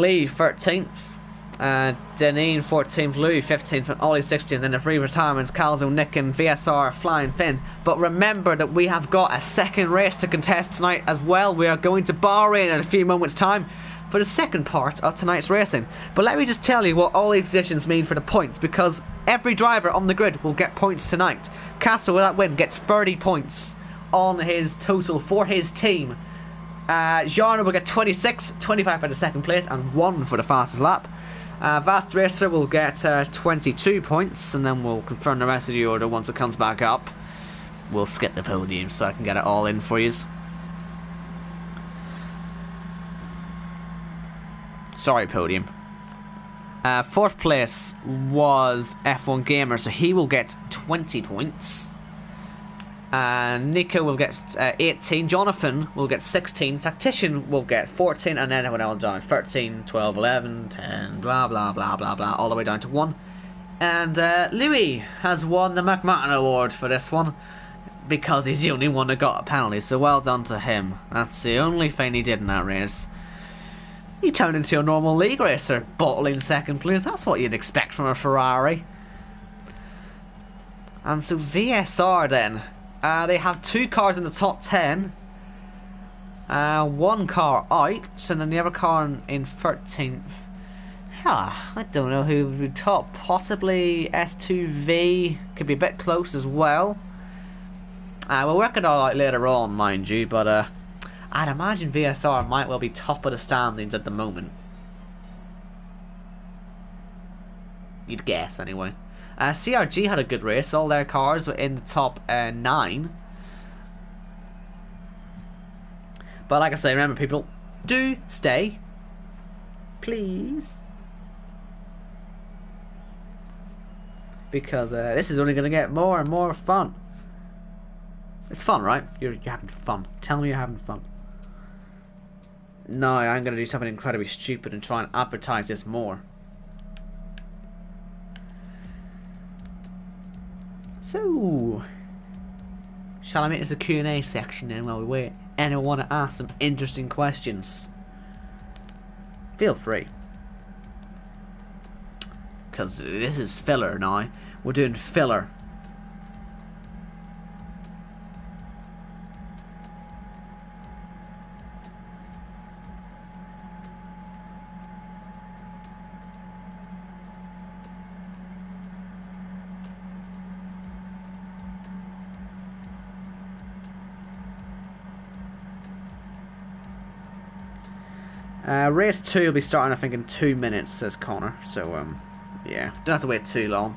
Lee 13th, Deneen 14th, Louis 15th, and Ollie 16th. And then the free retirements, Calzo, Nick and VSR flying Finn. But remember that we have got a second race to contest tonight as well. We are going to Bahrain in a few moments time for the second part of tonight's racing. But let me just tell you what all these positions mean for the points, because every driver on the grid will get points tonight. Casper, with that win, gets 30 points on his total for his team. Jarno will get 26, 25 for the second place, and 1 for the fastest lap. Vast Racer will get 22 points, and then we'll confirm the rest of the order once it comes back up. We'll skip the podium so I can get it all in for you. Sorry, podium. Fourth place was F1 Gamer, so he will get 20 points. Nico will get 18. Jonathan will get 16. Tactician will get 14. And then everyone else down 13, 12, 11, 10, blah, blah, blah, blah, blah, all the way down to 1. And Louis has won the McMahon Award for this one, because he's the only one that got a penalty, so well done to him. That's the only thing he did in that race. He turned into a normal league racer, bottling second place. That's what you'd expect from a Ferrari. And so VSR then, they have 2 cars in the top 10. 1 car out, and then the other car in 13th. I don't know who would be top. Possibly S2V. Could be a bit close as well. We'll work it all out later on, mind you, but I'd imagine VSR might well be top of the standings at the moment. You'd guess, anyway. CRG had a good race. All their cars were in the top 9. But like I say, remember people, do stay. Please. Because this is only going to get more and more fun. It's fun, right? You're having fun. Tell me you're having fun. No, I'm going to do something incredibly stupid and try and advertise this more. So, shall I make this a Q&A section then while we wait? Anyone want to ask some interesting questions? Feel free. Because this is filler now. We're doing filler. Race 2 will be starting, I think, in 2 minutes, says Connor. So, yeah, don't have to wait too long.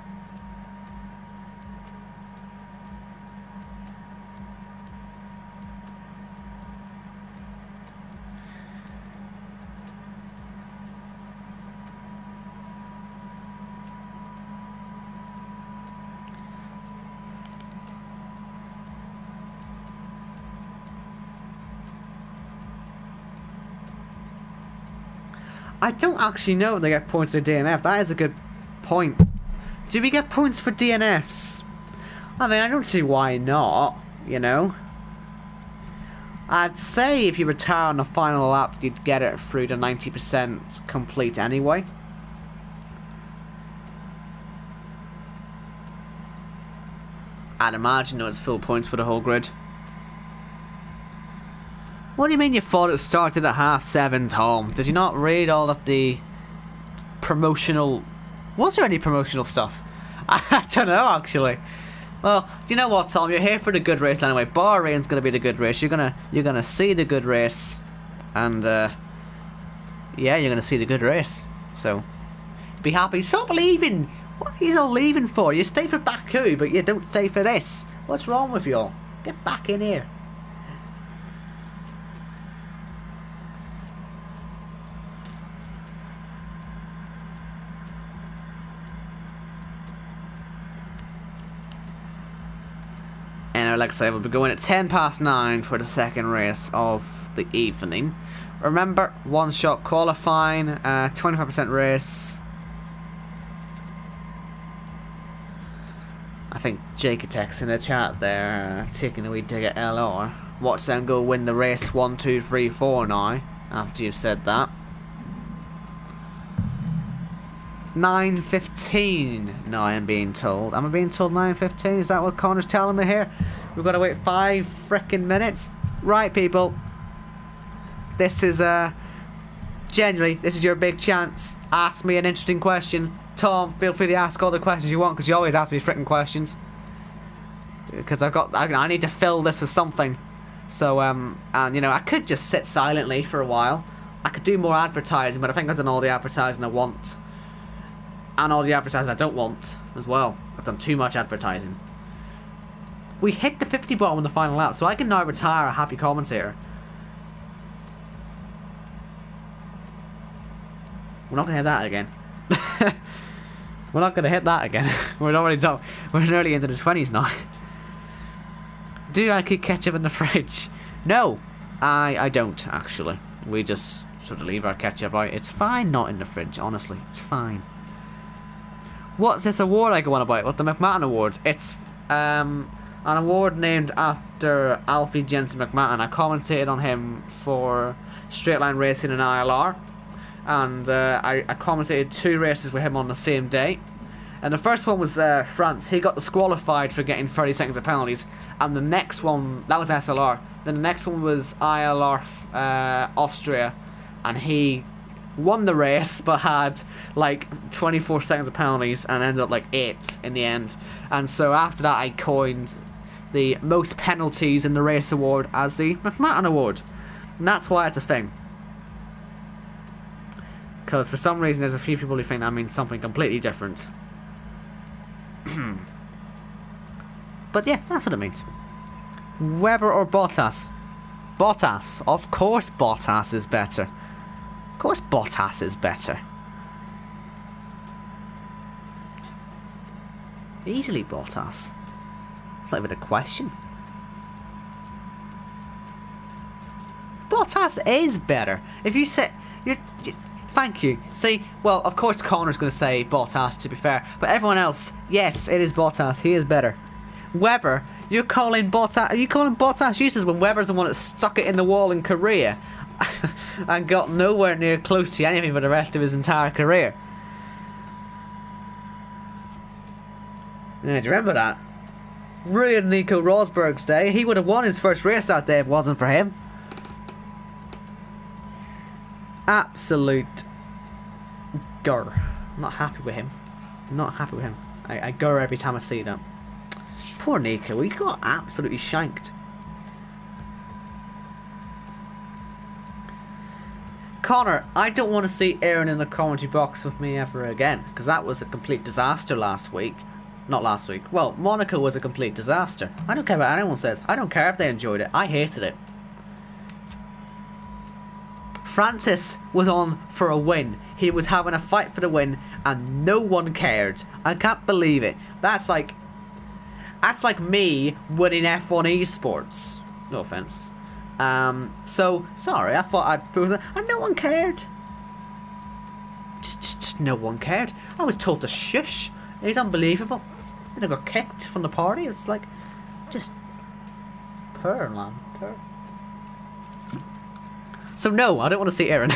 I don't actually know if they get points for DNF. That is a good point. Do we get points for DNFs? I mean, I don't see why not, you know. I'd say if you retire on the final lap, you'd get it through the 90% complete anyway. I'd imagine it's full points for the whole grid. What do you mean you thought it started at 7:30, Tom? Did you not read all of the promotional... Was there any promotional stuff? I don't know, actually. Well, do you know what, Tom? You're here for the good race anyway. Bahrain's going to be the good race. You're gonna see the good race. And, yeah, you're going to see the good race. So, be happy. Stop leaving! What are you all leaving for? You stay for Baku, but you don't stay for this. What's wrong with you all? Get back in here. And like I say, we'll be going at 9:10 for the second race of the evening. Remember, 1-shot qualifying, 25% race. I think Jake attacks in the chat there, taking a wee dig at LR. Watch them go win the race 1, 2, 3, 4 now, after you've said that. 9:15 now I'm being told. Am I being told 9:15? Is that what Connor's telling me here? We've got to wait 5 frickin' minutes? Right, people. This is, genuinely, this is your big chance. Ask me an interesting question. Tom, feel free to ask all the questions you want, because you always ask me frickin' questions. Because I need to fill this with something. So, and, you know, I could just sit silently for a while. I could do more advertising, but I think I've done all the advertising I want. And all the advertising I don't want as well. I've done too much advertising. We hit the 50 bomb in the final lap, so I can now retire a happy commentator. We're not going to hit that again. We're not going to hit that again. We're already done. We're nearly into the 20s now. Do I keep ketchup in the fridge? No, I don't, actually. We just sort of leave our ketchup out. It's fine not in the fridge, honestly. It's fine. What's this award I go on about? What the McMahon Awards? It's an award named after Alfie Jensen McMahon. I commentated on him for Straight Line Racing and ILR, and I commentated 2 races with him on the same day. And the first one was France. He got disqualified for getting 30 seconds of penalties, and the next one, that was SLR. Then the next one was ILR Austria, and he won the race but had like 24 seconds of penalties and ended up like 8th in the end. And so after that I coined the most penalties in the race award as the McMahon Award, and that's why it's a thing, because for some reason there's a few people who think that means something completely different. But yeah, that's what it means. Webber or Bottas? Bottas. Of course Bottas is better. Of course Bottas is better. Easily Bottas. It's not even a question. Bottas is better. If you say... Thank you. See, well, of course Connor's going to say Bottas, to be fair. But everyone else, yes, it is Bottas. He is better. Webber, you're calling Bottas... Are you calling Bottas useless when Webber's the one that stuck it in the wall in Korea and got nowhere near close to anything for the rest of his entire career? Yeah, do you remember that? Ruined Nico Rosberg's day. He would have won his first race that day if it wasn't for him. Absolute gur. I'm not happy with him. I'm not happy with him. I gur every time I see that. Poor Nico, he got absolutely shanked. Connor, I don't want to see Aaron in the commentary box with me ever again, because that was a complete disaster last week. Not last week. Well, Monaco was a complete disaster. I don't care what anyone says. I don't care if they enjoyed it. I hated it. Francis was on for a win. He was having a fight for the win, and no one cared. I can't believe it. That's like me winning F1 esports. No offense. So sorry. I thought I'd prove it, and no one cared. Just no one cared. I was told to shush. It's unbelievable. And I got kicked from the party. It's like, just purr, man, purr. So no, I don't want to see Aaron.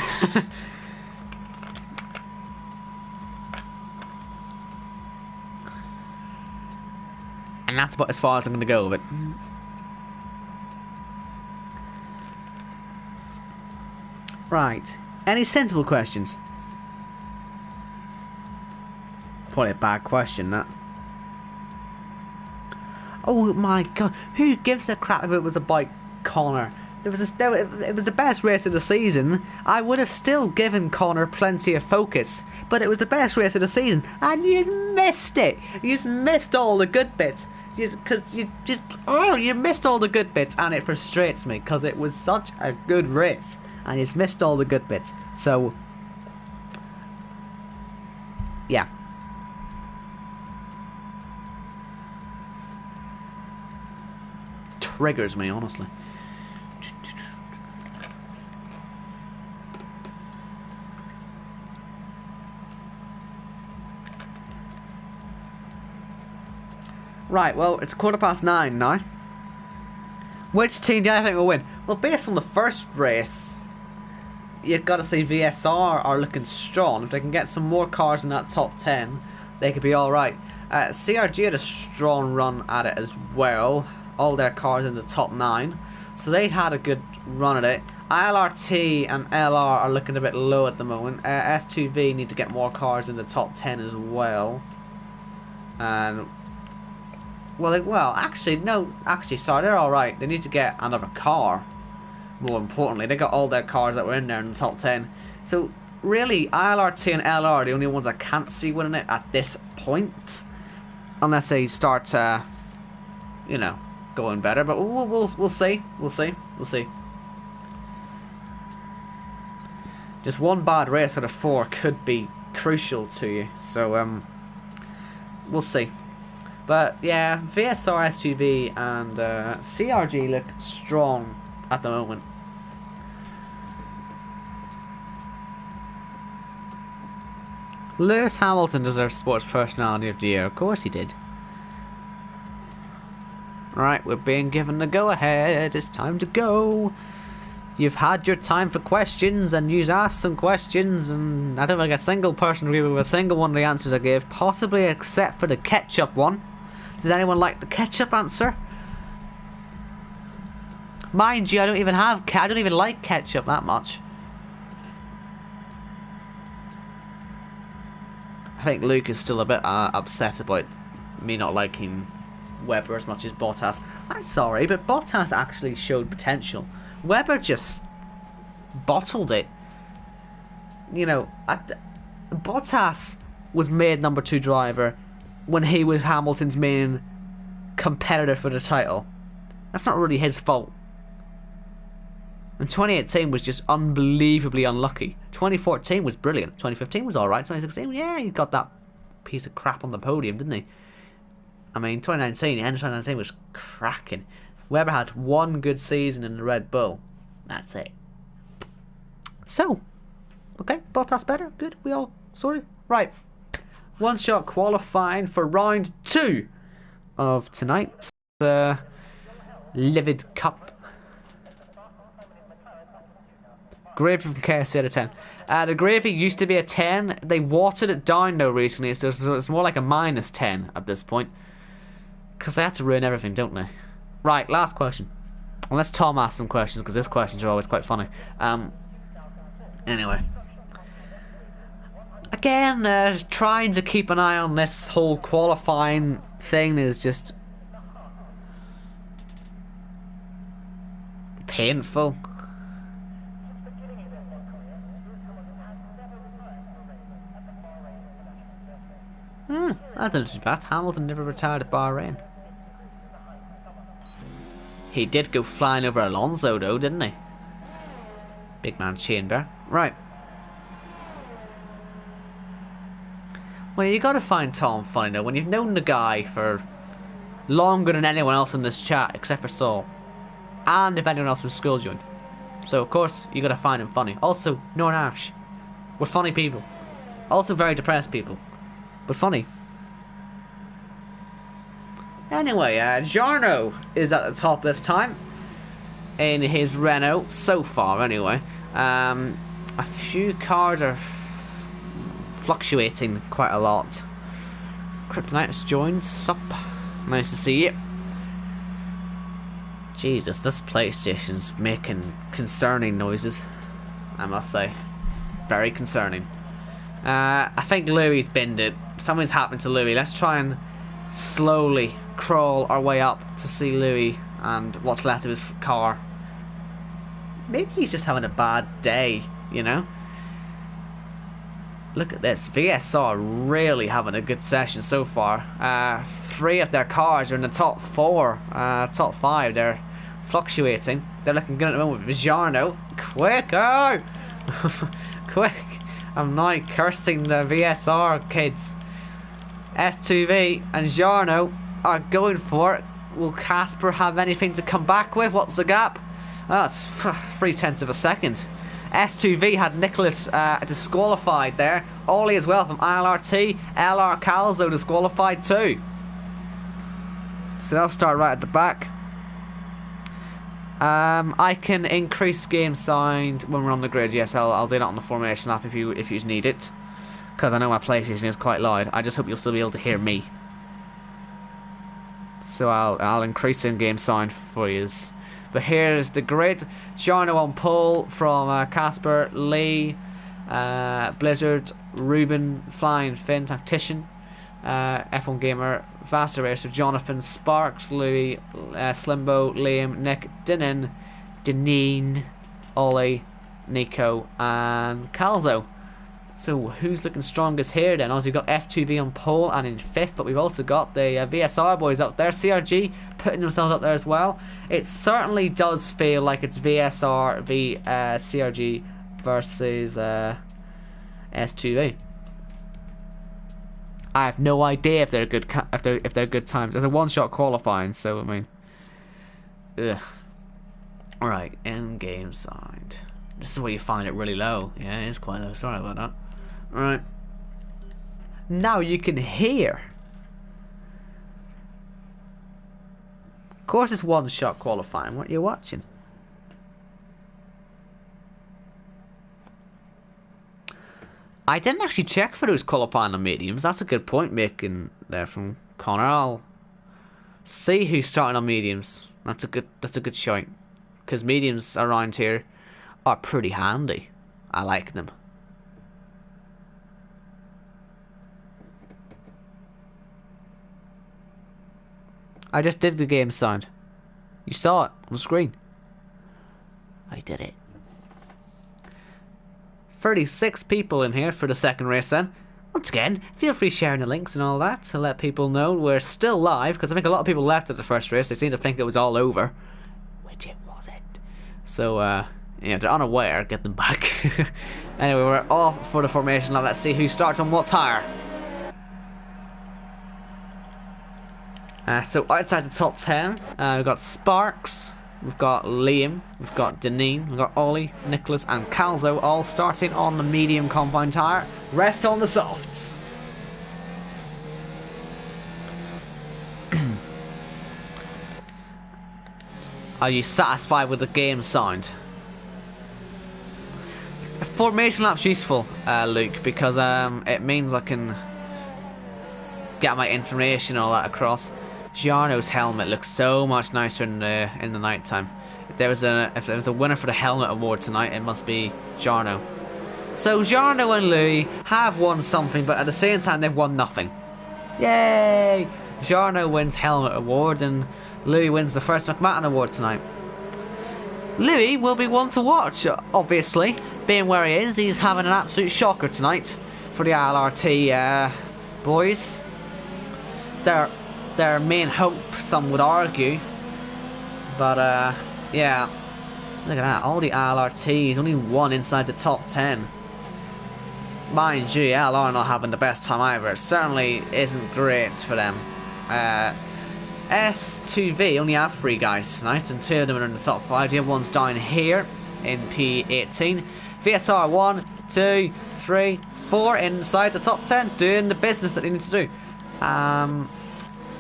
And that's about as far as I'm going to go with it. Right. Any sensible questions? Probably a bad question, that. Oh my god. Who gives a crap if it was about Connor? It was the best race of the season. I would have still given Connor plenty of focus, but it was the best race of the season, and you just missed it. You just missed all the good bits. You missed all the good bits, and it frustrates me because it was such a good race, and you just missed all the good bits. So, yeah. Triggers me, honestly. Right, well, it's 9:15 now. Which team do I think will win? Well, based on the first race, you've got to say VSR are looking strong. If they can get some more cars in that top 10, they could be alright. CRG had a strong run at it as well. All their cars in the top 9. So they had a good run at it. ILRT and LR are looking a bit low at the moment. S2V need to get more cars in the top 10 as well. And... sorry, they're alright. They need to get another car. More importantly, they got all their cars that were in there in the top 10. So, really, ILRT and LR are the only ones I can't see winning it at this point. Unless they start, going better. But we'll see. We'll see. Just one bad race out of 4 could be crucial to you. So, we'll see. But yeah, VSR, S2V and CRG look strong at the moment. Lewis Hamilton deserves Sports Personality of the Year. Of course he did. Right, we're being given the go-ahead. It's time to go. You've had your time for questions, and you've asked some questions, and I don't think a single person agreed with a single one of the answers I gave, possibly except for the ketchup one. Did anyone like the ketchup answer? Mind you, I don't even like ketchup that much. I think Luke is still a bit upset about me not liking Webber as much as Bottas. I'm sorry, but Bottas actually showed potential. Webber just bottled it. You know, Bottas was made number 2 driver when he was Hamilton's main competitor for the title. That's not really his fault. And 2018 was just unbelievably unlucky. 2014 was brilliant. 2015 was alright. 2016, yeah, he got that piece of crap on the podium, didn't he? I mean, 2019, the end of 2019 was cracking. Webber had one good season in the Red Bull. That's it. So, okay, Bottas better. Good, we all sorry. Right. One shot qualifying for round 2 of tonight's Livid Cup. Gravy from KFC out of 10. The gravy used to be a 10. They watered it down though recently, so it's more like a -10 at this point. Because they have to ruin everything, don't they? Right, last question. Unless Tom asks some questions, because his questions are always quite funny. Anyway. Again, trying to keep an eye on this whole qualifying thing is just painful. That didn't too bad. Hamilton never retired at Bahrain. He did go flying over Alonso though, didn't he? Big man Chamber. Right. Well, you gotta find Tom funny though. When you've known the guy for longer than anyone else in this chat, except for Saul. And if anyone else from school joined. So of course, you gotta find him funny. Also, Nor and Ash. We're funny people. Also very depressed people. But funny. Anyway, Jarno is at the top this time in his Renault, so far anyway. A few cars are fluctuating quite a lot. Kryptonite's joined. Sup? Nice to see you. Jesus, this PlayStation's making concerning noises, I must say. Very concerning. I think Louis binned it. Something's happened to Louis. Let's try and slowly crawl our way up to see Louis and what's left of his car. Maybe he's just having a bad day, you know? Look at this. VSR really having a good session so far. 3 of their cars are in the top 4, top 5. They're fluctuating. They're looking good at the moment with Jarno. Quicker! Quick! I'm now cursing the VSR kids. S2V and Jarno are going for it. Will Casper have anything to come back with? What's the gap? Oh, that's 0.3 of a second. S2V had Nicholas disqualified there. Ollie as well from ILRT. LR Calzo disqualified too. So they'll start right at the back. I can increase game sound when we're on the grid. Yes, I'll do that on the formation app if you need it. Because I know my PlayStation is quite loud. I just hope you'll still be able to hear me. So I'll increase in-game sound for you. But here's the grid. Jarno on pole from Casper, Lee, Blizzard, Ruben, Flying Finn, Tactician, F1 Gamer, Vaster Racer, Jonathan, Sparks, Louis, Slimbo, Liam, Nick, Dinan, Deneen, Ollie, Nico, and Calzo. So who's looking strongest here then? Obviously we've got S2V on pole and in 5th, but we've also got the VSR boys up there. CRG putting themselves up there as well. It certainly does feel like it's VSR v CRG versus S2V. I have no idea if they're good if they're good times. There's a one-shot qualifying, so I mean, ugh. Right, end game sound. This is where you find it really low. Yeah, it is quite low. Sorry about that. Right. Now you can hear. Of course it's one-shot qualifying. What are you watching? I didn't actually check for those qualifying on mediums. That's a good point making there from Connor. I'll see who's starting on mediums. That's a good shout. Because mediums around here are pretty handy. I like them. I just did the game sound. You saw it on the screen. I did it. 36 people in here for the second race then. Once again, feel free sharing the links and all that to let people know we're still live, because I think a lot of people left at the first race. They seem to think it was all over, which it wasn't. So, yeah, if they're unaware, get them back. Anyway, we're off for the formation now. Let's see who starts on what tyre. So outside the top 10, we've got Sparks, we've got Liam, we've got Deneen, we've got Ollie, Nicholas and Calzo all starting on the medium compound tyre. Rest on the softs. Are you satisfied with the game sound? A formation lap's useful, Luke, because it means I can get my information and all that across. Jarno's helmet looks so much nicer in the night time. If there was a winner for the helmet award tonight, it must be Jarno. So Jarno and Louis have won something, but at the same time they've won nothing. Yay! Jarno wins helmet award and Louis wins the first McMahon award tonight. Louis will be one to watch, obviously, being where he is. He's having an absolute shocker tonight for the ILRT boys. Their main hope, some would argue. But, yeah. Look at that, all the LRTs, only one inside the top 10. Mind you, LR are not having the best time either. It certainly isn't great for them. S2V only have 3 guys tonight, and 2 of them are in the top 5. The other one's down here in P18. VSR 1, 2, 3, 4 inside the top 10, doing the business that they need to do.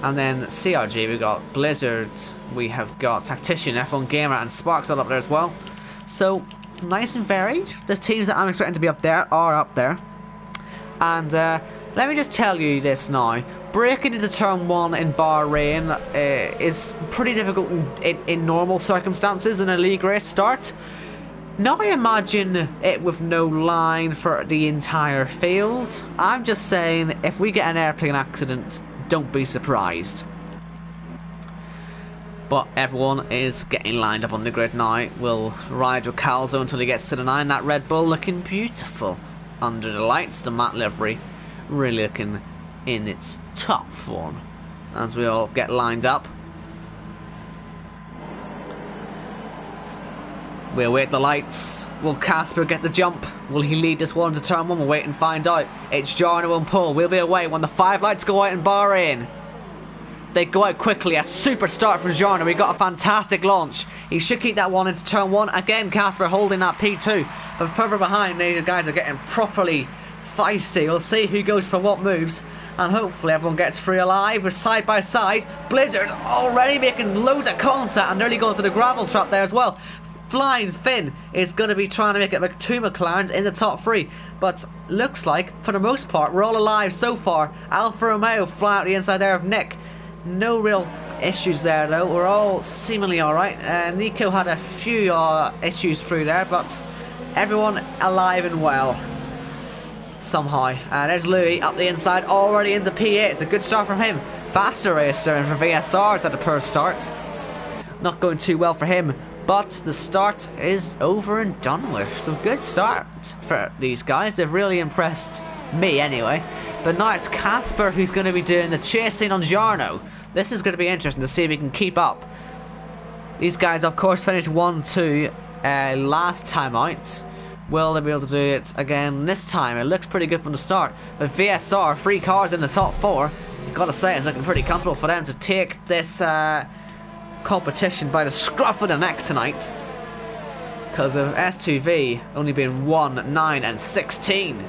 And then CRG, we've got Blizzard, we have got Tactician, F1 Gamer, and Sparks all up there as well. So, nice and varied. The teams that I'm expecting to be up there are up there. And let me just tell you this now. Breaking into turn 1 in Bahrain is pretty difficult in normal circumstances in a league race start. Now I imagine it with no line for the entire field. I'm just saying, if we get an airplane accident, don't be surprised. But everyone is getting lined up on the grid now. We'll ride with Calzo until he gets to the 9. That Red Bull looking beautiful under the lights. The matte livery really looking in its top form as we all get lined up. We'll wait the lights. Will Casper get the jump? Will he lead this one to turn 1? We'll wait and find out. It's Jarno and Paul. We'll be away when the 5 lights go out in Bahrain. They go out quickly. A super start from Jarno. We got a fantastic launch. He should keep that one into turn 1. Again, Casper holding that P2. But further behind, these guys are getting properly feisty. We'll see who goes for what moves. And hopefully everyone gets free alive. We're side by side. Blizzard already making loads of contact and nearly going to the gravel trap there as well. Flying Finn is going to be trying to make it like 2 McLarens in the top 3. But looks like, for the most part, we're all alive so far. Alfa Romeo fly out the inside there of Nick. No real issues there though. We're all seemingly alright. Nico had a few issues through there, but everyone alive and well. Somehow. There's Louis up the inside, already into P8. It's a good start from him. Faster racer, and for VSR, it's at a poor start. Not going too well for him. But the start is over and done with. So good start for these guys. They've really impressed me anyway. But now it's Casper who's going to be doing the chasing on Jarno. This is going to be interesting to see if he can keep up. These guys of course finished 1-2 last time out. Will they be able to do it again this time? It looks pretty good from the start. But VSR, 3 cars in the top 4. I've got to say it's looking pretty comfortable for them to take this competition by the scruff of the neck tonight, because of S2V only being 1, 9 and 16.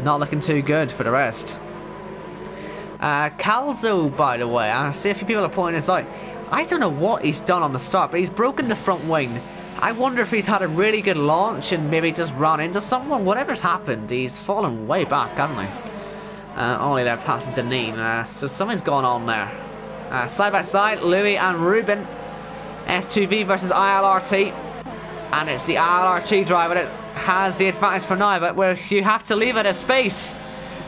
Not looking too good for the rest. Calzo, by the way, I see a few people are pointing this out. I don't know what he's done on the start, but he's broken the front wing. I wonder if he's had a really good launch and maybe just run into someone. Whatever's happened, he's fallen way back, hasn't he? Only they're passing to Neen, so something's going on there. Side by side, Louis and Ruben. S2V versus ILRT. And it's the ILRT driver that has the advantage for now, but where you have to leave it a space.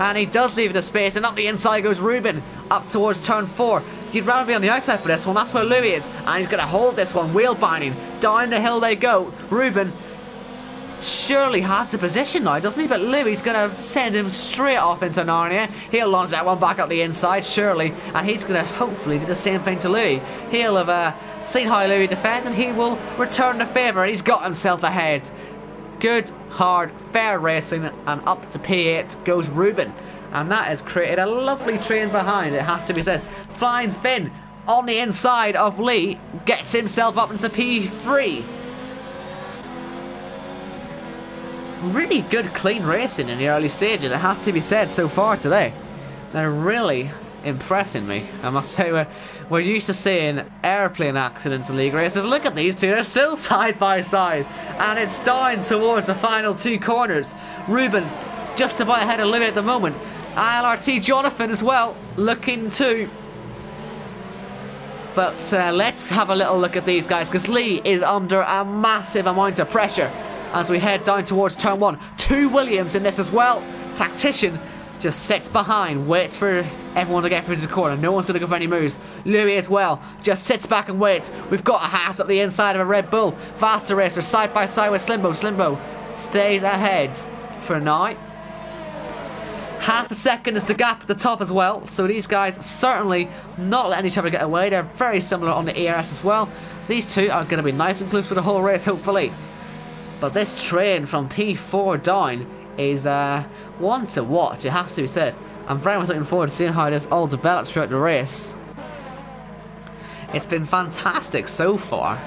And he does leave it a space, and up the inside goes Ruben, up towards turn 4. You'd rather be on the outside for this one, that's where Louis is. And he's going to hold this one, wheel binding. Down the hill they go. Ruben surely has the position now, doesn't he? But Louis is going to send him straight off into Narnia. He'll launch that one back up the inside, surely. And he's going to hopefully do the same thing to Louis. He'll have seen how Louis defends, and he will return the favour. He's got himself ahead. Good, hard, fair racing, and up to P8 goes Ruben. And that has created a lovely train behind, it has to be said. Flying Finn on the inside of Lee gets himself up into P3. Really good, clean racing in the early stages, it has to be said, so far today. They're really impressing me, I must say. We're used to seeing airplane accidents in league races. Look at these two, they're still side by side. And it's down towards the final 2 corners. Ruben just about ahead of Livid at the moment. ILRT Jonathan as well, looking too. But let's have a little look at these guys, because Lee is under a massive amount of pressure as we head down towards turn 1. 2 Williams in this as well. Tactician just sits behind, waits for everyone to get through to the corner. No one's going to go for any moves. Louis as well, just sits back and waits. We've got a Haas up the inside of a Red Bull. Faster racer, side by side with Slimbo. Slimbo stays ahead for now. Half a second is the gap at the top as well. So these guys certainly not letting each other get away. They're very similar on the ERS as well. These two are going to be nice and close for the whole race, hopefully. But this train from P4 down is one to watch, it has to be said. I'm very much looking forward to seeing how this all develops throughout the race. It's been fantastic so far.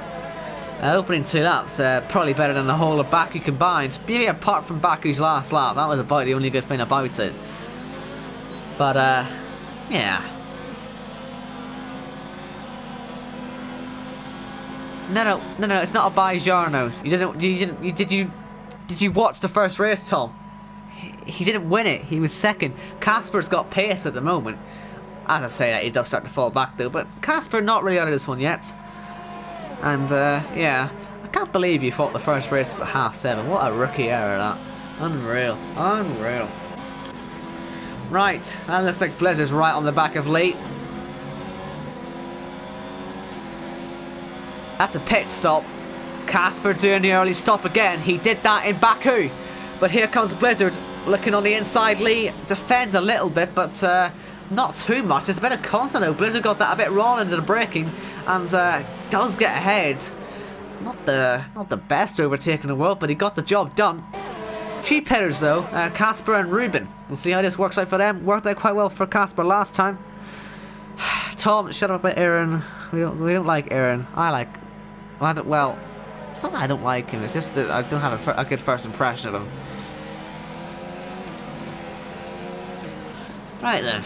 Opening 2 laps, probably better than the whole of Baku combined. Maybe apart from Baku's last lap, that was about the only good thing about it. But yeah. No, it's not a Bajorno. Did you watch the first race, Tom? He didn't win it. He was second. Casper's got pace at the moment. As I say that, he does start to fall back though. But Casper not really out of this one yet. And yeah, I can't believe you thought the first race was at 7:30. What a rookie error that. Unreal. Unreal. Right, that looks like Blizzard's right on the back of Lee. That's a pit stop. Casper doing the early stop again. He did that in Baku. But here comes Blizzard looking on the inside. Lee defends a little bit, but not too much. There's a bit of constant though. Blizzard got that a bit wrong into the braking and does get ahead. Not the best overtake in the world, but he got the job done. Few pitters though, Casper and Ruben. We'll see how this works out for them. Worked out quite well for Casper last time. Tom, shut up about Aaron. We don't like Aaron. Well, it's not that I don't like him. It's just that I don't have a good first impression of him. Right then.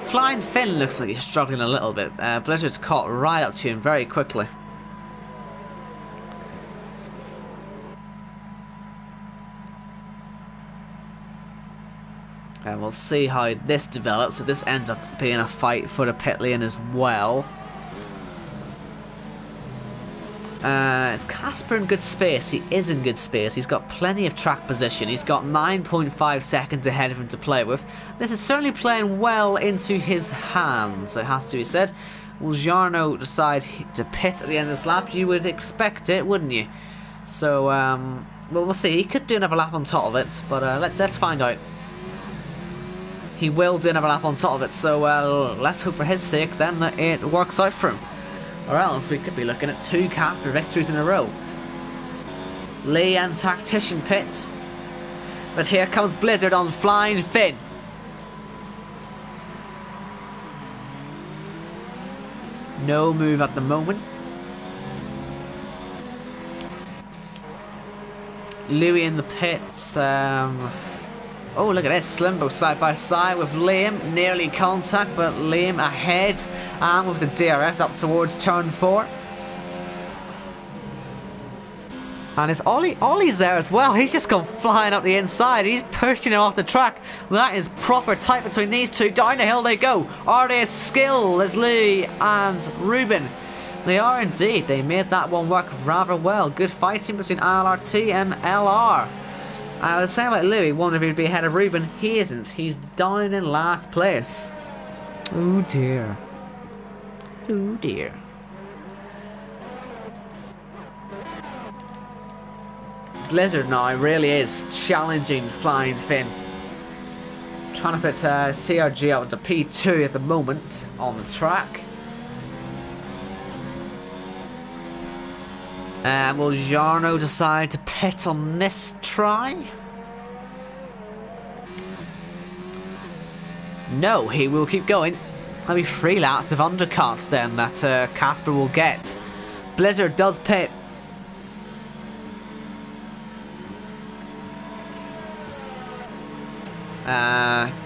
Flying Finn looks like he's struggling a little bit. Blizzard's caught right up to him very quickly. And we'll see how this develops. So this ends up being a fight for the pit lane as well. Is Casper in good space? He is in good space. He's got plenty of track position. He's got 9.5 seconds ahead of him to play with. This is certainly playing well into his hands, it has to be said. Will Jarno decide to pit at the end of this lap? You would expect it, wouldn't you? So, well, we'll see. He could do another lap on top of it, but let's find out. He will do another lap on top of it, so let's hope for his sake then that it works out for him. Or else we could be looking at 2 Casper victories in a row. Lee and Tactician pit. But here comes Blizzard on Flying Finn. No move at the moment. Louis in the pits. Oh, look at this. Slimbo side by side with Liam. Nearly contact, but Liam ahead. And with the DRS up towards turn 4. And it's Ollie. Ollie's there as well. He's just gone flying up the inside. He's pushing him off the track. That is proper tight between these two. Down the hill they go. Are they as skilled as Louis and Ruben? They are indeed. They made that one work rather well. Good fighting between LRT and LR. I was saying about Louis, wondering if he'd be ahead of Ruben. He isn't. He's down in last place. Oh dear. Oh dear. Blizzard now really is challenging Flying Finn. Trying to put CRG out into P2 at the moment on the track. Will Jarno decide to pit on this try? No, he will keep going. There'll be 3 laps of undercuts then that Casper will get. Blizzard does pit.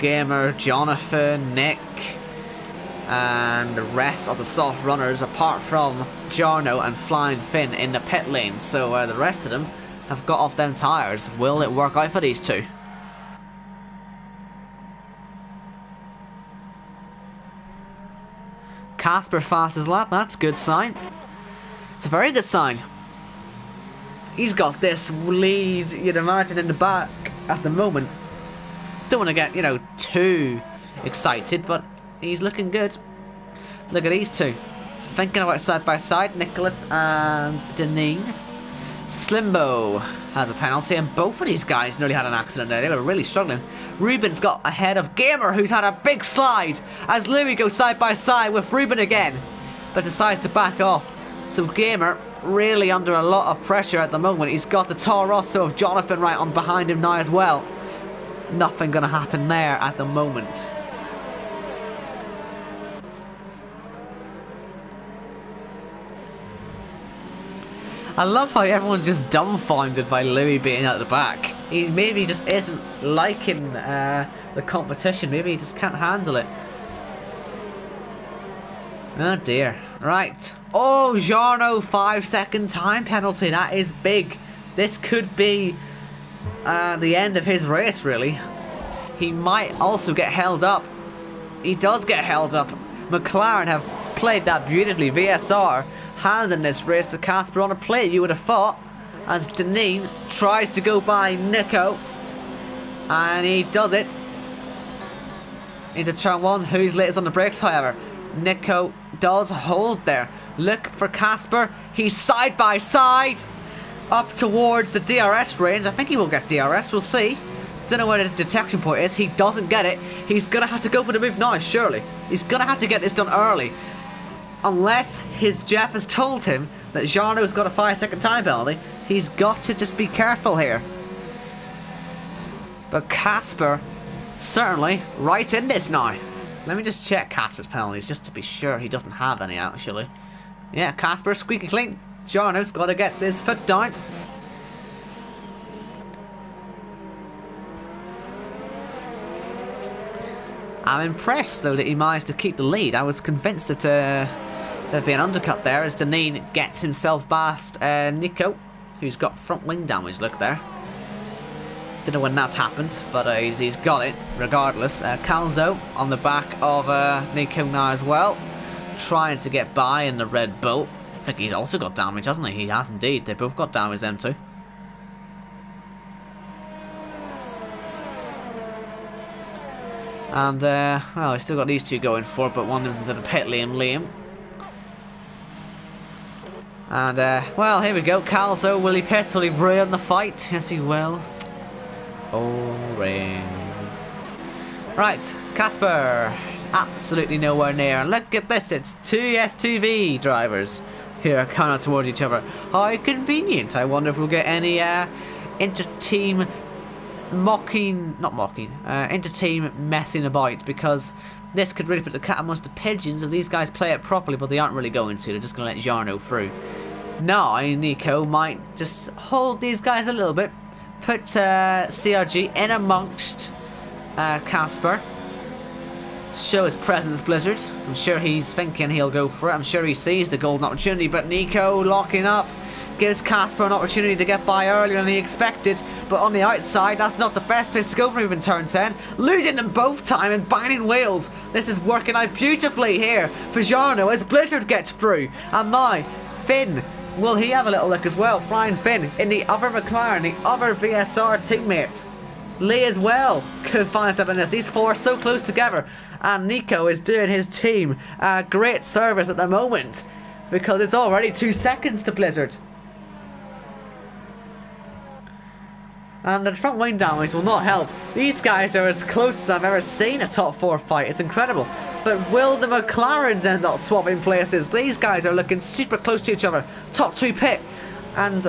Gamer, Jonathan, Nick, and the rest of the soft runners, apart from Jarno and Flying Finn in the pit lane. So the rest of them have got off them tyres. Will it work out for these two? Casper fastest lap. That's a good sign. It's a very good sign. He's got this lead, you'd imagine, in the back at the moment. Don't want to get, too excited, but he's looking good. Look at these two. Thinking about side by side, Nicholas and Deneen. Slimbo has a penalty, and both of these guys nearly had an accident there. They were really struggling. Ruben's got ahead of Gamer, who's had a big slide, as Louis goes side by side with Ruben again, but decides to back off. So Gamer really under a lot of pressure at the moment. He's got the Toro Rosso of Jonathan right on behind him now as well. Nothing going to happen there at the moment. I love how everyone's just dumbfounded by Louis being at the back. He maybe just isn't liking the competition. Maybe he just can't handle it. Oh dear. Right. Oh, Jarno, 5-second time penalty. That is big. This could be the end of his race, really. He might also get held up. He does get held up. McLaren have played that beautifully. VSR handing this race to Casper on a plate, you would have thought, as Deneen tries to go by Nico, and he does it into turn 1. Who's latest on the brakes, however? Nico does hold there. Look for Casper. He's side by side up towards the DRS range. I think he will get DRS, we'll see. Don't know where the detection point is. He doesn't get it. He's gonna have to go for the move now, surely. He's gonna have to get this done early, unless his Jeff has told him that Jarno's got a 5-second time penalty. He's got to just be careful here. But Casper certainly right in this now. Let me just check Casper's penalties just to be sure he doesn't have any actually. Yeah, Casper squeaky clean. Jarno's got to get this foot down. I'm impressed though that he managed to keep the lead. I was convinced that there'd be an undercut there as Deneen gets himself past Nico, who's got front wing damage. Look there. Don't know when that's happened, but he's got it regardless. Calzo on the back of Nico now as well, trying to get by in the Red Bull. I think he's also got damage, hasn't he? He has indeed. They both got damage, them two. And, well, we've still got these two going for it, but one of them's into the pit lane, Liam. And, well, here we go. Calzo, will he pit? Will he ruin the fight? Yes, he will. Boring. Right, Casper. Absolutely nowhere near. Look at this, it's two S2V drivers who are coming out towards each other. How convenient. I wonder if we'll get any inter-team inter-team messing about, because this could really put the cat amongst the pigeons if these guys play it properly, but they aren't really going to. They're just going to let Jarno through. Now, Nico might just hold these guys a little bit, put CRG in amongst Casper. Show his presence, Blizzard. I'm sure he's thinking he'll go for it. I'm sure he sees the golden opportunity, but Nico locking up gives Casper an opportunity to get by earlier than he expected, but on the outside, that's not the best place to go for him in turn 10. Losing them both time and binding wheels. This is working out beautifully here for Jarno as Blizzard gets through. And now, Finn, will he have a little look as well? Flying Finn in the other McLaren, the other VSR teammate. Lee as well could find himself in this. These four are so close together, and Nico is doing his team a great service at the moment because it's already 2 seconds to Blizzard. And the front wing damage will not help. These guys are as close as I've ever seen a top 4 fight. It's incredible. But will the McLarens end up swapping places? These guys are looking super close to each other. Top 2 pit. And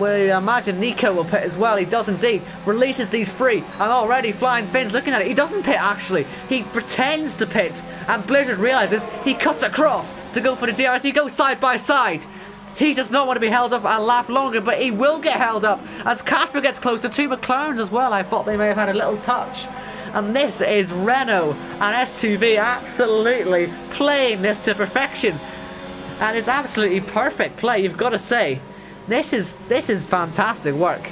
we imagine Nico will pit as well. He does indeed. Releases these 3. And already Flying Finn's looking at it. He doesn't pit actually. He pretends to pit. And Blizzard realises he cuts across to go for the DRS. He goes side by side. He does not want to be held up a lap longer, but he will get held up as Casper gets close to 2 McLarens as well. I thought they may have had a little touch. And this is Renault and S2V absolutely playing this to perfection. And it's absolutely perfect play, you've got to say. This is fantastic work.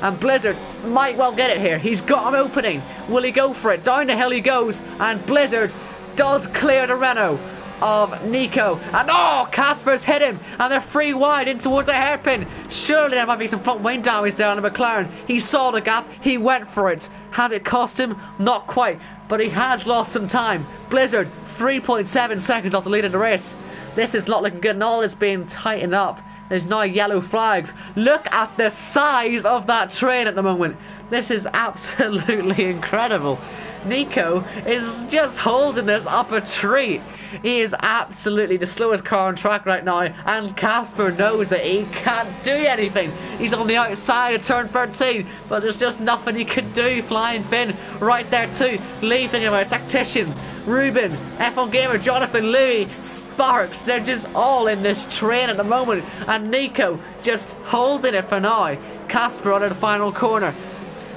And Blizzard might well get it here. He's got an opening. Will he go for it? Down the hill he goes. And Blizzard does clear the Renault of Nico. And oh, Casper's hit him. And they're 3 wide in towards a hairpin. Surely there might be some front wing damage there on the McLaren. He saw the gap. He went for it. Has it cost him? Not quite. But he has lost some time. Blizzard, 3.7 seconds off the lead in the race. This is not looking good, and all is being tightened up. There's now yellow flags. Look at the size of that train at the moment. This is absolutely incredible. Nico is just holding this up a treat. He is absolutely the slowest car on track right now, and Casper knows that he can't do anything. He's on the outside of turn 13, but there's just nothing he can do. Flying Finn right there too, leaving him a tactician. Ruben, F1 Gamer, Jonathan, Louis, Sparks, they're just all in this train at the moment, and Nico just holding it for now. Casper on the final corner.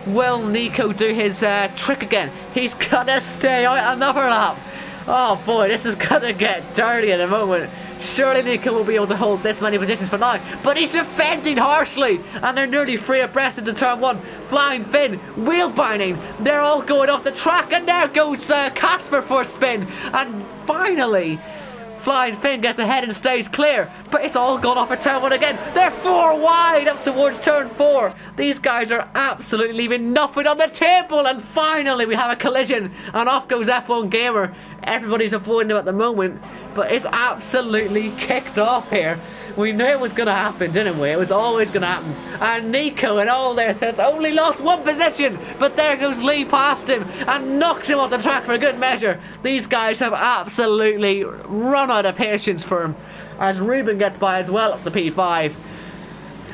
Will Nico do his trick again? He's gonna stay out another lap. Oh boy, this is gonna get dirty in a moment. Surely Nico will be able to hold this many positions for now, but he's defending harshly, and they're nearly 3 abreast into turn 1. Flying Finn, wheel binding, they're all going off the track, and there goes Casper for a spin, and finally Flying Finn gets ahead and stays clear, but it's all gone off at turn 1 again. They're 4 wide up towards turn 4. These guys are absolutely leaving nothing on the table, and finally we have a collision, and off goes F1 Gamer. Everybody's avoiding him at the moment, but it's absolutely kicked off here. We knew it was going to happen, didn't we? It was always going to happen. And Nico and all this has only lost 1 position, but there goes Lee past him and knocks him off the track for a good measure. These guys have absolutely run out of patience for him, as Ruben gets by as well up to P5.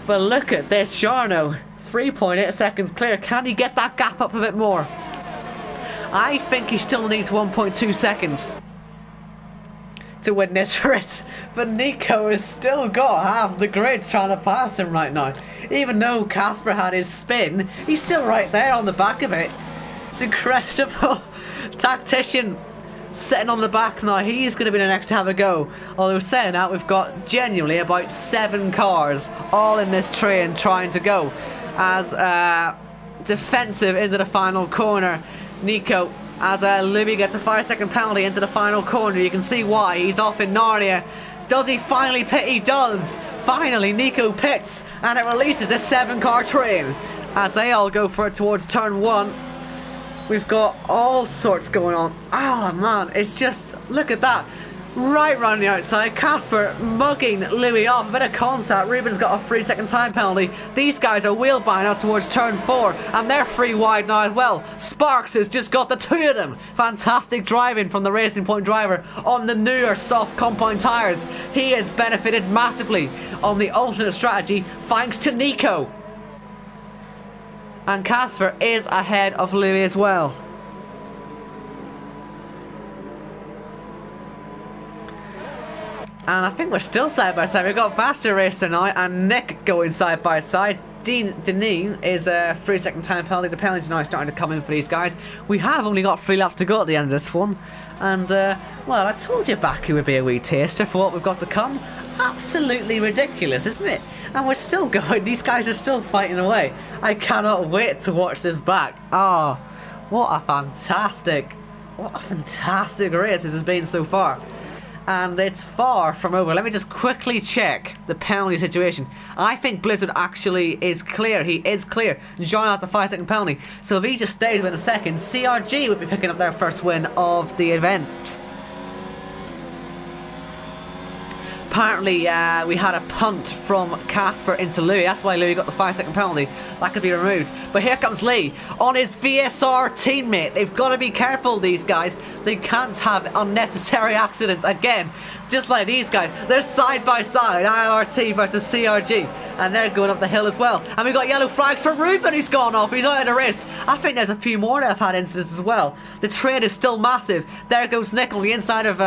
But look at this, Jarno, 3.8 seconds clear. Can he get that gap up a bit more? I think he still needs 1.2 seconds to win this race, but Nico has still got half the grid trying to pass him right now. Even though Casper had his spin, he's still right there on the back of it. It's incredible. Tactician sitting on the back now. He's going to be the next to have a go. Although saying that, we've got genuinely about 7 cars all in this train trying to go. As defensive into the final corner, Nico, as Livid gets a 5-second penalty into the final corner. You can see why. He's off in Narnia. Does he finally pit? He does. Finally, Nico pits, and it releases a 7-car train as they all go for it towards turn 1. We've got all sorts going on. Oh man, it's just, look at that. Right round the outside, Casper mugging Louis off. A bit of contact. Ruben's got a 3-second time penalty. These guys are wheel buying out towards turn 4, and they're 3 wide now as well. Sparks has just got the 2 of them. Fantastic driving from the Racing Point driver on the newer soft compound tyres. He has benefited massively on the alternate strategy thanks to Nico. And Casper is ahead of Louis as well. And I think we're still side by side. We've got Faster Racer now and Nick going side by side. Deneen is a 3-second time penalty. The penalties are now starting to come in for these guys. We have only got 3 laps to go at the end of this one. And, well, I told you Baku would be a wee taster for what we've got to come. Absolutely ridiculous, isn't it? And we're still going. These guys are still fighting away. I cannot wait to watch this back. Oh, what a fantastic race this has been so far. And it's far from over. Let me just quickly check the penalty situation. I think Blizzard actually is clear. He is clear. Jean has a 5-second penalty. So if he just stays within a second, CRG would be picking up their first win of the event. Apparently, we had a punt from Casper into Louis. That's why Louis got the 5-second penalty. That could be removed. But here comes Lee on his VSR teammate. They've got to be careful, these guys. They can't have unnecessary accidents again. Just like these guys. They're side by side. ILRT versus CRG. And they're going up the hill as well. And we've got yellow flags for Ruben, who's gone off. He's out of the race. I think there's a few more that have had incidents as well. The trade is still massive. There goes Nick on the inside of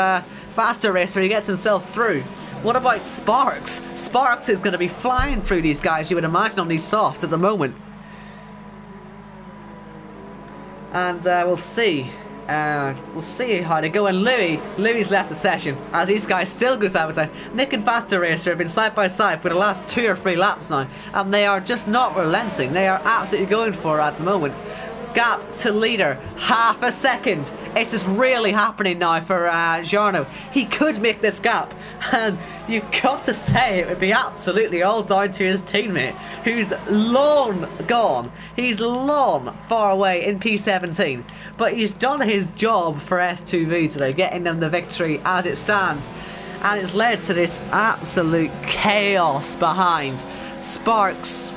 Faster Racer. He gets himself through. What about Sparks? Sparks is going to be flying through these guys, you would imagine, on these softs at the moment. And we'll see. We'll see how they go. And Louis left the session as these guys still go side by side. Nick and Faster Racer have been side by side for the last 2 or 3 laps now, and they are just not relenting. They are absolutely going for it at the moment. Gap to leader, half a second. It is really happening now for Jarno. He could make this gap, and you've got to say it would be absolutely all down to his teammate, who's long gone. He's long far away in P17, but he's done his job for S2V today, getting them the victory as it stands, and it's led to this absolute chaos behind. Sparks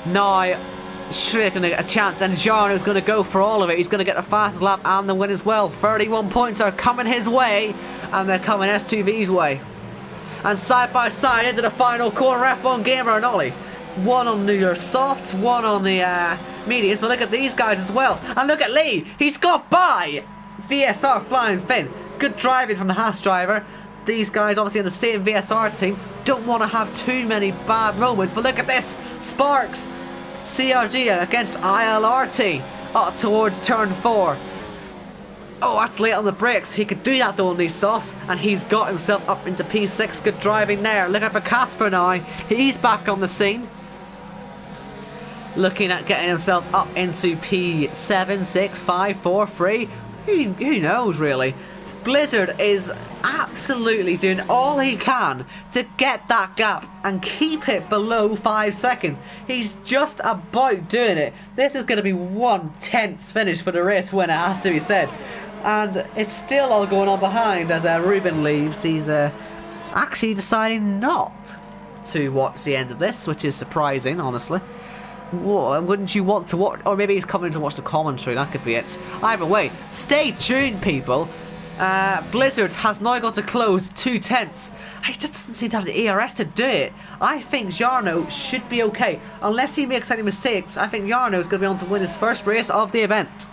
now straight going to get a chance, and Jarno's going to go for all of it. He's going to get the fastest lap and the win as well. 31 points are coming his way, and they're coming S2V's way. And side by side into the final corner, F1 Gamer and Ollie. One on your softs, one on the mediums, but look at these guys as well. And look at Lee, he's got by VSR Flying Finn. Good driving from the Haas driver. These guys obviously in the same VSR team don't want to have too many bad moments, but look at this, Sparks CRG against ILRT up towards turn 4. Oh, that's late on the brakes. He could do that though on these softs, and he's got himself up into P6. Good driving there. Look at for Casper now. He's back on the scene, looking at getting himself up into P7, 6, 5, 4, 3. Who knows really? Blizzard is absolutely doing all he can to get that gap and keep it below 5 seconds. He's just about doing it. This is going to be 1/10th finish for the race winner, has to be said. And it's still all going on behind as Ruben leaves. He's actually deciding not to watch the end of this, which is surprising, honestly. Whoa, wouldn't you want to watch? Or maybe he's coming to watch the commentary, that could be it. Either way, stay tuned, people. Blizzard has now got to close 2/10. He just doesn't seem to have the ERS to do it. I think Jarno should be okay. Unless he makes any mistakes, I think Jarno is going to be on to win his first race of the event.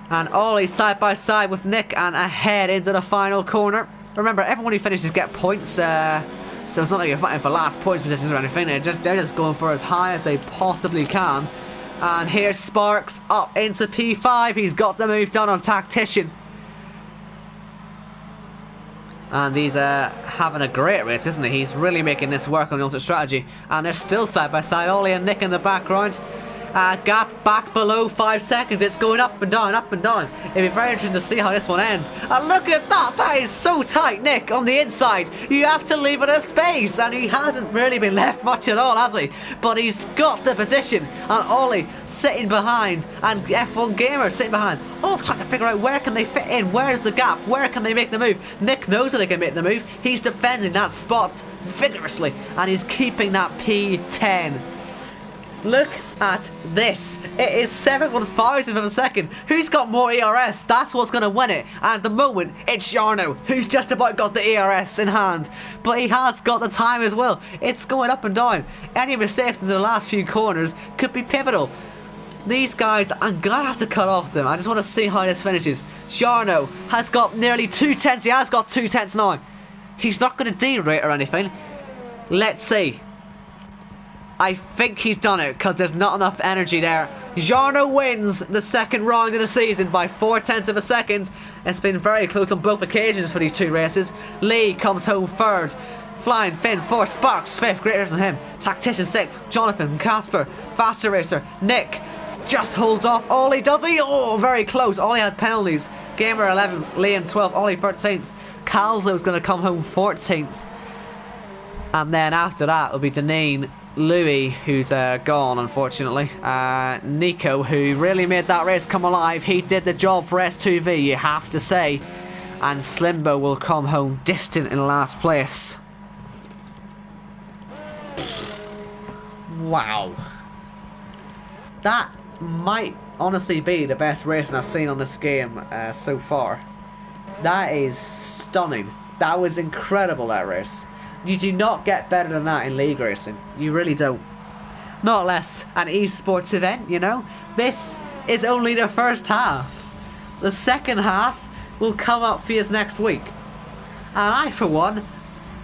And Ollie side by side with Nick and ahead into the final corner. Remember, everyone who finishes get points, so it's not like you're fighting for last points positions or anything. They're just going for as high as they possibly can. And here's Sparks up into P5. He's got the move done on Tactician. And he's having a great race, isn't he? He's really making this work on the ultimate strategy. And they're still side by side. Ollie and Nick in the background. Gap back below 5 seconds. It's going up and down, up and down. It'll be very interesting to see how this one ends. And look at that. That is so tight, Nick, on the inside. You have to leave it a space. And he hasn't really been left much at all, has he? But he's got the position. And Ollie sitting behind. And F1 Gamer sitting behind. All trying to figure out where can they fit in. Where's the gap? Where can they make the move? Nick knows where they can make the move. He's defending that spot vigorously. And he's keeping that P10. Look at this. It is 7/1000 of a second. Who's got more ERS? That's what's going to win it. And at the moment, it's Jarno, who's just about got the ERS in hand. But he has got the time as well. It's going up and down. Any mistakes in the last few corners could be pivotal. These guys, I'm going to have to cut off them. I just want to see how this finishes. Jarno has got nearly 2/10. He has got 2/10 now. He's not going to derate or anything. Let's see. I think he's done it because there's not enough energy there. Jarno wins the second round of the season by 0.4 of a second. It's been very close on both occasions for these two races. Lee comes home third. Flying Finn fourth. Sparks fifth. Great race on him. Tactician sixth. Jonathan, Casper, faster racer. Nick just holds off. Ollie, does he? Oh, very close. Ollie had penalties. Gamer 11th. Liam 12th. Ollie 13th. Calzo's going to come home 14th. And then after that will be Deneen, Louis, who's gone unfortunately, Nico, who really made that race come alive. He did the job for S2V, you have to say. And Slimbo will come home distant in last place. Wow. That might honestly be the best racing I've seen on this game so far. That is stunning. That was incredible, that race. You do not get better than that in league racing. You really don't. Not unless an esports event, you know. This is only the first half. The second half will come up for you next week. And I, for one,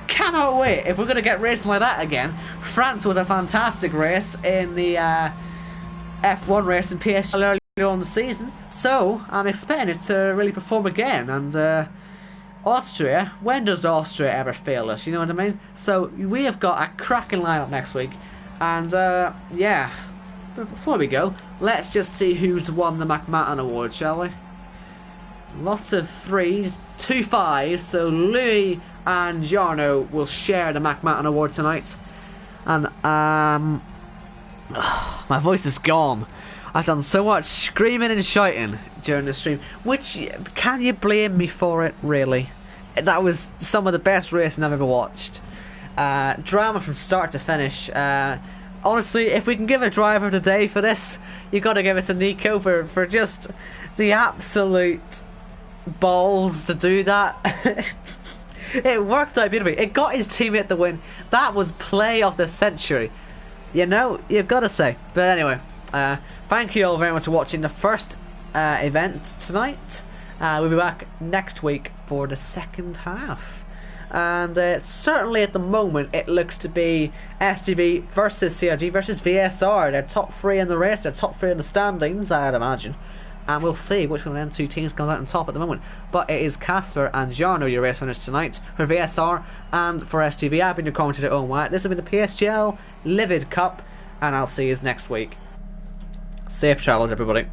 cannot wait if we're going to get racing like that again. France was a fantastic race in the F1 race in PSGL earlier on the season. So, I'm expecting it to really perform again. And, Austria, when does Austria ever fail us, you know what I mean? So we have got a cracking lineup next week, and yeah, but before we go, let's just see who's won the McMahon Award, shall we? Lots of 3s, 2 5s, so Louis and Jarno will share the McMahon Award tonight. And my voice is gone. I've done so much screaming and shouting during the stream, which, can you blame me for it, really? That was some of the best racing I've ever watched. Drama from start to finish. Honestly, if we can give a driver of the day for this, you got to give it to Nico for just the absolute balls to do that. It worked out beautifully. It got his teammate the win. That was play of the century. You know, you've got to say. But anyway, thank you all very much for watching the first event tonight. We'll be back next week for the second half. And certainly at the moment it looks to be STV versus CRG versus VSR. They're top 3 in the race, they're top 3 in the standings, I'd imagine. And we'll see which one of them two teams comes out on top at the moment. But it is Casper and Jarno, your race winners tonight, for VSR and for STV. I've been your commentator, Owen Wyatt. This has been the PSGL Livid Cup, and I'll see you next week. Safe travels, everybody.